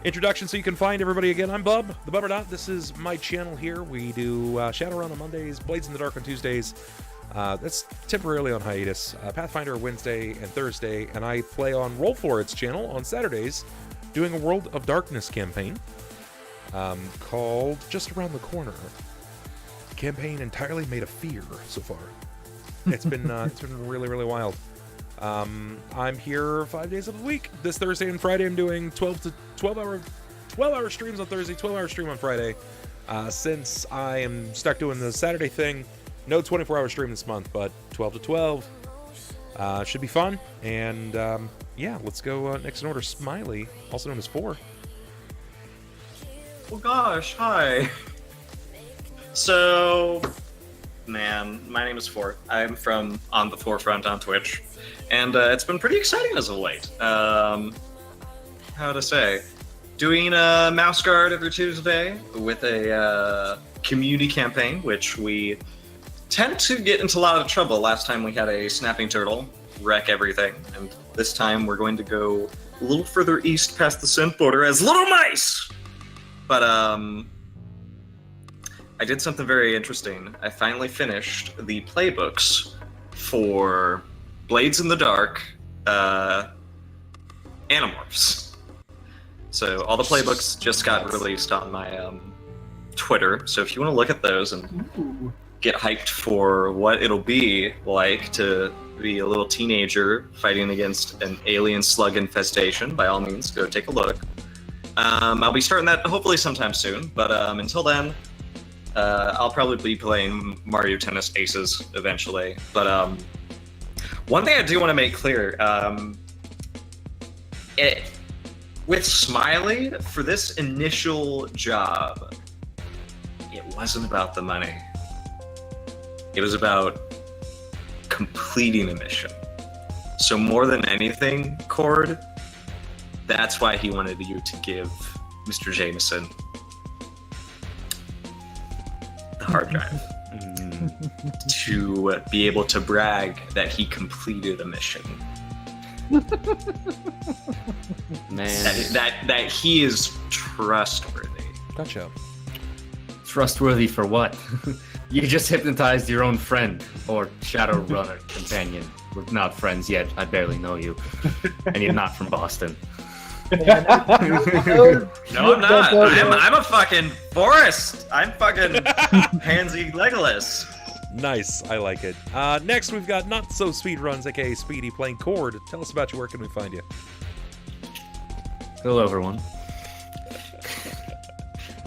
introduction so you can find everybody again. I'm Bub, the Bubbernaut. This is my channel here. We do Shadowrun on Mondays, Blades in the Dark on Tuesdays. That's temporarily on hiatus. Pathfinder Wednesday and Thursday, and I play on Roll For It's channel on Saturdays, doing a World of Darkness campaign called Just Around the Corner. Campaign entirely made of fear so far. It's been really, really wild. I'm here 5 days of the week. This Thursday and Friday I'm doing 12 hour streams on Thursday, 12-hour stream on Friday. Since I am stuck doing the Saturday thing, no 24-hour stream this month, but 12 to 12 should be fun. And yeah, let's go next in order. Smiley, also known as 4. Oh gosh, hi. So, man, my name is 4. I'm from OnTheForeFront on Twitch, and it's been pretty exciting as of late. How to say? Doing a mouse guard every Tuesday with a community campaign, which we tend to get into a lot of trouble. Last time we had a snapping turtle wreck everything, and this time we're going to go a little further east past the synth border as little mice. But I did something very interesting. I finally finished the playbooks for Blades in the Dark Animorphs. So all the playbooks just got released on my Twitter. So if you want to look at those and get hyped for what it'll be like to be a little teenager fighting against an alien slug infestation, by all means, go take a look. I'll be starting that hopefully sometime soon, but until then, I'll probably be playing Mario Tennis Aces eventually. But one thing I do want to make clear, with Smiley, for this initial job, it wasn't about the money. It was about completing a mission. So more than anything, Chord, that's why he wanted you to give Mr. Jameson the hard drive. To be able to brag that he completed a mission. Man, That he is trustworthy. Gotcha. trustworthy for what? You just hypnotized your own friend or Shadowrunner companion. We're not friends yet. I barely know you, and you're not from Boston. No, I'm not. I'm a fucking forest. I'm fucking Pansy Legolas. Nice, I like it. Next, we've got NotSoSpeedRuns, aka Speedy, playing Chord. Tell us about you. Where can we find you? Hello, everyone.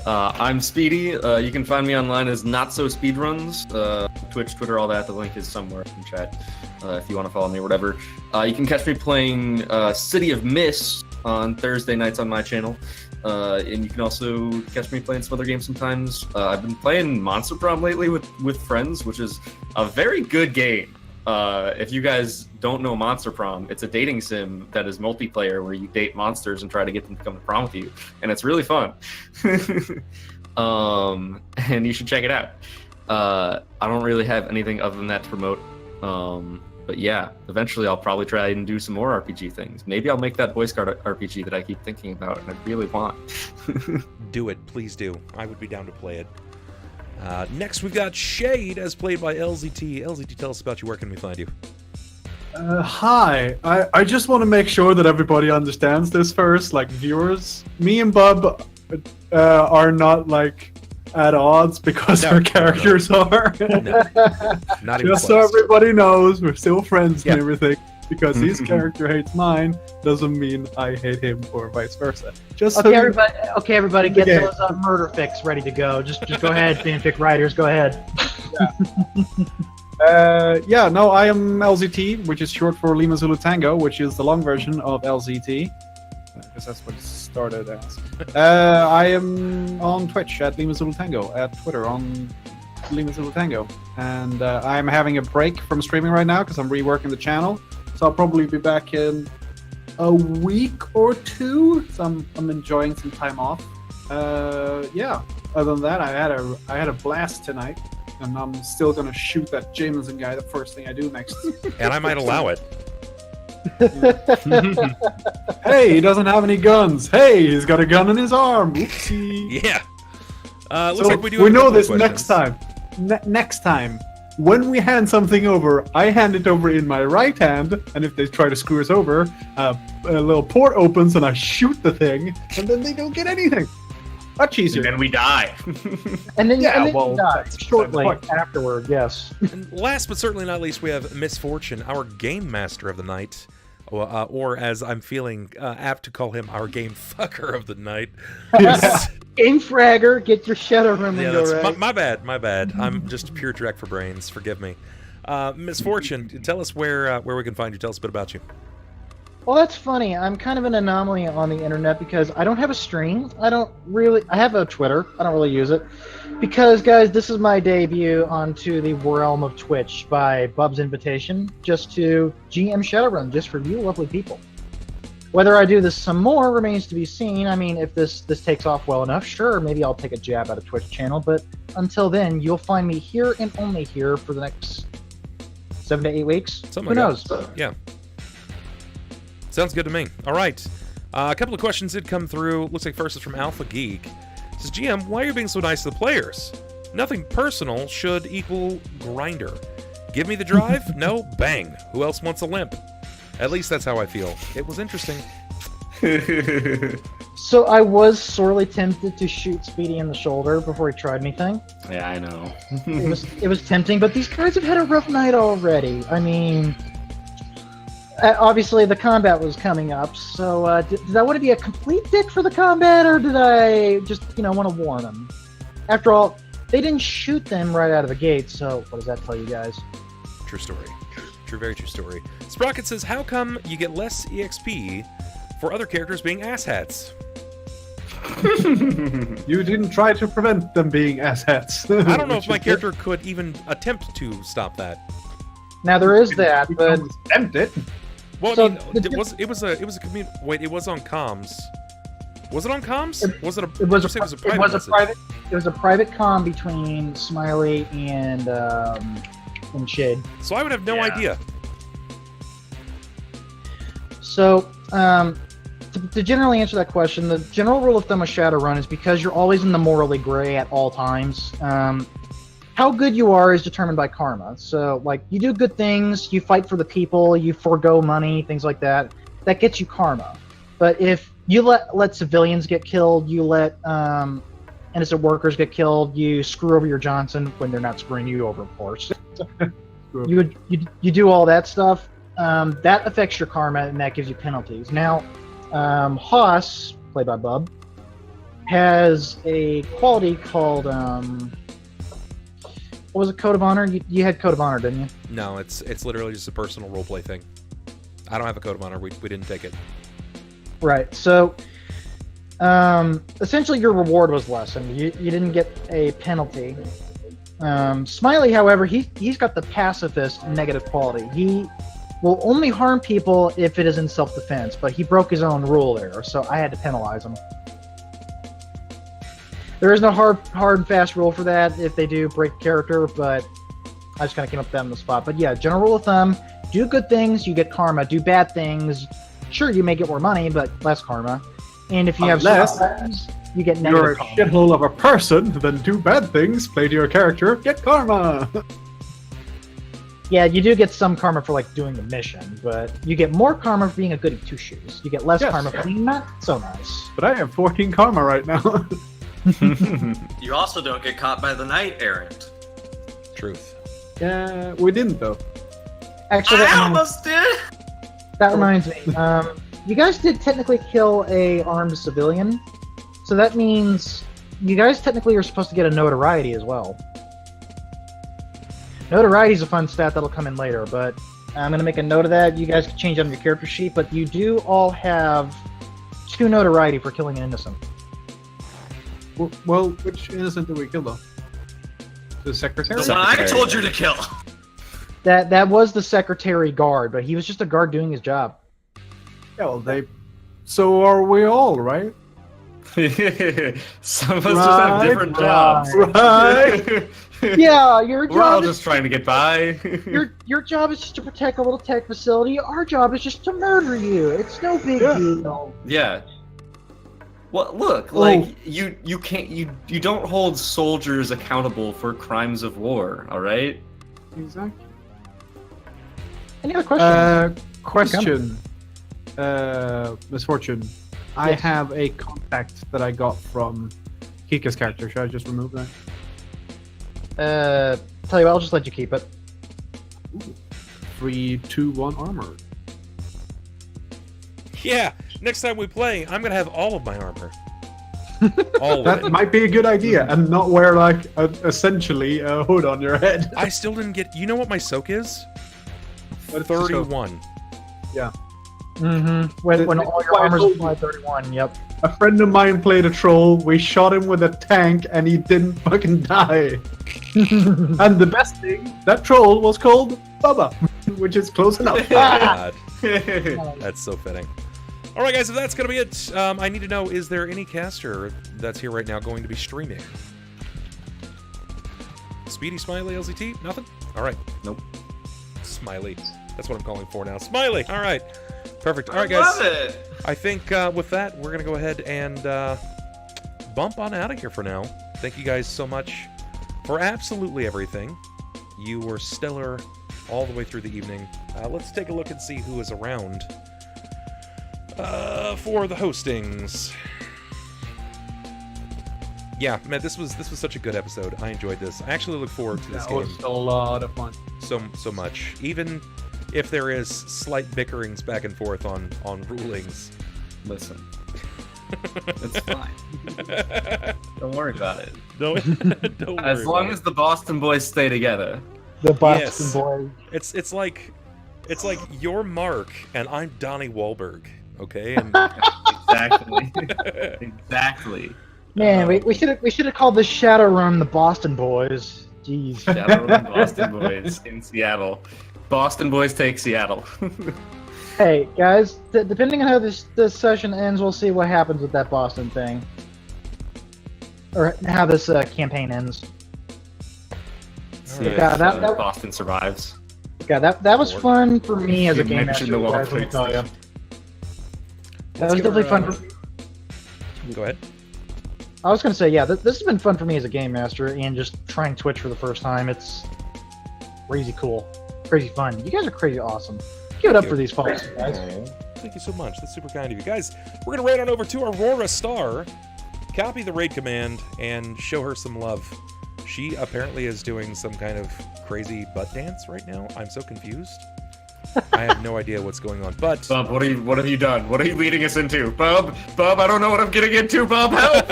I'm Speedy. You can find me online as NotSoSpeedRuns. Twitch, Twitter, all that. The link is somewhere in chat if you want to follow me or whatever. You can catch me playing City of Mist on Thursday nights on my channel. And you can also catch me playing some other games sometimes. I've been playing Monster Prom lately with friends, which is a very good game. If you guys don't know Monster Prom, it's a dating sim that is multiplayer where you date monsters and try to get them to come to prom with you, and it's really fun. And you should check it out. I don't really have anything other than that to promote. But yeah, eventually I'll probably try and do some more RPG things. Maybe I'll make that Boy Scout RPG that I keep thinking about and I really want. Do it, please do. I would be down to play it. Next, we've got Shade, as played by LZT. LZT, tell us about you. Where can we find you? Hi. I just want to make sure that everybody understands this first, like viewers. Me and Bub are not like at odds because our characters are. No, not even Just so close. everybody knows, we're still friends Yeah. and everything. Because his character hates mine doesn't mean I hate him or vice versa. Just so Okay, you- everybody, get Okay. those murder fix ready to go. Just go ahead, fanfic writers, go ahead. I am LZT, which is short for LimaZuluTango, which is the long version of LZT. Because that's what it started as. I am on Twitch at LimaZuluTango, at Twitter on LimaZuluTango. And I'm having a break from streaming right now because I'm reworking the channel. So I'll probably be back in a week or two. So I'm enjoying some time off. Other than that, I had a blast tonight. And I'm still gonna shoot that Jameson guy the first thing I do next. And I might allow it. Hey, he doesn't have any guns. Hey, he's got a gun in his arm. Oopsie. Yeah. Looks So like we do. Have a know couple of this next questions. time. Next time, when we hand something over, I hand it over in my right hand, and if they try to screw us over, a little port opens and I shoot the thing, and then they don't get anything. Much easier. And then we die. And then, Yeah, and then well, you die that's shortly the point. afterward, yes. And last but certainly not least, we have Misfortune, our game master of the night. Or as I'm feeling apt to call him, our game fucker of the night. Game Fragger, get your Shadowrun Yeah, lingo that's right. my bad. My bad. I'm just pure Drek for brains. Forgive me. Misfortune, tell us where we can find you. Tell us a bit about you. Well, that's funny. I'm kind of an anomaly on the internet because I don't have a stream. I have a Twitter. I don't really use it. Because, guys, this is my debut onto the realm of Twitch by Bub's invitation, just to GM Shadowrun, just for you lovely people. Whether I do this some more remains to be seen. I mean, if this takes off well enough, sure, maybe I'll take a jab at a Twitch channel. But until then, you'll find me here and only here for the next 7 to 8 weeks. Something Who like that. knows? Yeah. Sounds good to me. All right. A couple of questions did come through. Looks like first is from Alpha Geek. It says, GM, why are you being so nice to the players? Nothing personal should equal grinder. Give me the drive? No? Bang. Who else wants a limp? At least that's how I feel. It was interesting. So I was sorely tempted to shoot Speedy in the shoulder before he tried anything. Yeah, I know. It was tempting, but these guys have had a rough night already. I mean, obviously the combat was coming up, so did I want to be a complete dick for the combat, or did I just, want to warn them? After all, they didn't shoot them right out of the gate, so what does that tell you guys? True story. True, very true story. Sprocket says, how come you get less EXP for other characters being asshats? You didn't try to prevent them being asshats. I don't know if my character could even attempt to stop that. Now there is that, but attempt it. Well, So I mean, the- it was a community. Wait, it was on comms. Was it on comms? Was it a? it was did you say a, it was a private message? it was a private comm between Smiley and Shade. So I would have no Yeah. idea. So, to generally answer that question, the general rule of thumb of Shadowrun is because you're always in the morally gray at all times. How good you are is determined by karma. So, like, you do good things, you fight for the people, you forego money, things like that. That gets you karma. But if you let civilians get killed, you let innocent workers get killed, you screw over your Johnson when they're not screwing you over, of course. you do all that stuff. That affects your karma, and that gives you penalties. Now, Haas, played by Bub, has a quality called what was it? Code of Honor. You had Code of Honor, didn't you? No, it's literally just a personal roleplay thing. I don't have a Code of Honor. We didn't take it. Right. So, essentially, your reward was lessened. You didn't get a penalty. Smiley, however, he's got the pacifist negative quality. He will only harm people if it is in self-defense, but he broke his own rule there, so I had to penalize him. There is no hard and fast rule for that if they do break character, but I just kind of came up with that on the spot. But yeah, general rule of thumb, do good things, you get karma. Do bad things, sure, you may get more money, but less karma. And if you have Unless friends, you get you're negative a karma. shithole of a person, then do bad things, play to your character, get karma. Yeah, you do get some karma for like doing the mission, but you get more karma for being a goody two shoes. You get less Yes. karma for being not so nice. But I have 14 karma right now. You also don't get caught by the knight errant. Truth. Yeah, we didn't though. Actually, I almost did. that reminds me. You guys did technically kill a armed civilian, so that means you guys technically are supposed to get a notoriety as well. Notoriety is a fun stat that'll come in later, but I'm going to make a note of that. You guys can change on your character sheet, but you do all have 2 notoriety for killing an innocent. Well, which innocent did we kill though? The secretary? The one I told you to kill. That was the secretary guard, but he was just a guard doing his job. Yeah, well, so are we all, right? Some of us just have different jobs. Right. Yeah, your We're all job just trying to get by. your job is just to protect a little tech facility. Our job is just to murder you. It's no big deal. Yeah. Well, look, like you can't you don't hold soldiers accountable for crimes of war. All right. Exactly. Any other questions? Question. Misfortune. I Yes. have a contact that I got from Kika's character. Should I just remove that? Tell you what, I'll just let you keep it. 3, 2, 1 armor. Yeah, next time we play, I'm gonna have all of my armor. All of That it. might be a good idea, and not wear like essentially a hood on your head. I still didn't get. You know what my soak is? What is the soak? 31. Yeah. Mm-hmm. When all your armor's applied 31, yep. A friend of mine played a troll. We shot him with a tank, and he didn't fucking die. And the best thing, that troll was called Bubba, which is close enough. God. That's so fitting. All right, guys, if that's going to be it, I need to know, is there any caster that's here right now going to be streaming? Speedy, Smiley, LZT? Nothing? All right. Nope. Smiley. That's what I'm calling for now. Smiley! All right. Perfect. All right, I guys. love it. I think with that, we're going to go ahead and bump on out of here for now. Thank you guys so much for absolutely everything. You were stellar all the way through the evening. Let's take a look and see who is around for the hostings. Yeah, man, this was such a good episode. I enjoyed this. I actually look forward to this That game was a lot of fun. so much. Even if there is slight bickerings back and forth on rulings. Listen. It's fine. Don't worry about it. Don't worry As long about as the Boston boys stay together. The Boston Yes. boy. it. It's like you're Mark and I'm Donnie Wahlberg, okay? And Exactly. Exactly. Man, we should have called this Shadowrun the Boston Boys. Jeez. Shadowrun Boston boys in Seattle. Boston boys take Seattle. Hey guys, depending on how this session ends, we'll see what happens with that Boston thing, or how this campaign ends. See Yeah, if, that- Boston survives. Yeah, that was fun for me as a You game mentioned master. the Guys, let me tell you. That was give her, definitely fun. go ahead. I was gonna say, yeah, this has been fun for me as a game master, and just trying Twitch for the first time. It's crazy cool, crazy fun. You guys are crazy awesome. Give it up you. for these folks, guys. Thank you so much. That's super kind of you. Guys, we're going to raid on over to Aurora Star, copy the raid command, and show her some love. She apparently is doing some kind of crazy butt dance right now. I'm so confused. I have no idea what's going on. But Bub, what have you done? What are you leading us into? Bub, I don't know what I'm getting into, Bub, help!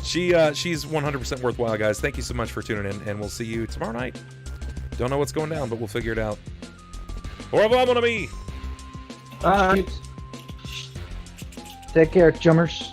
she's 100% worthwhile, guys. Thank you so much for tuning in, and we'll see you tomorrow night. Don't know what's going down, but we'll figure it out. Au revoir, mon ami! Take care, jummers.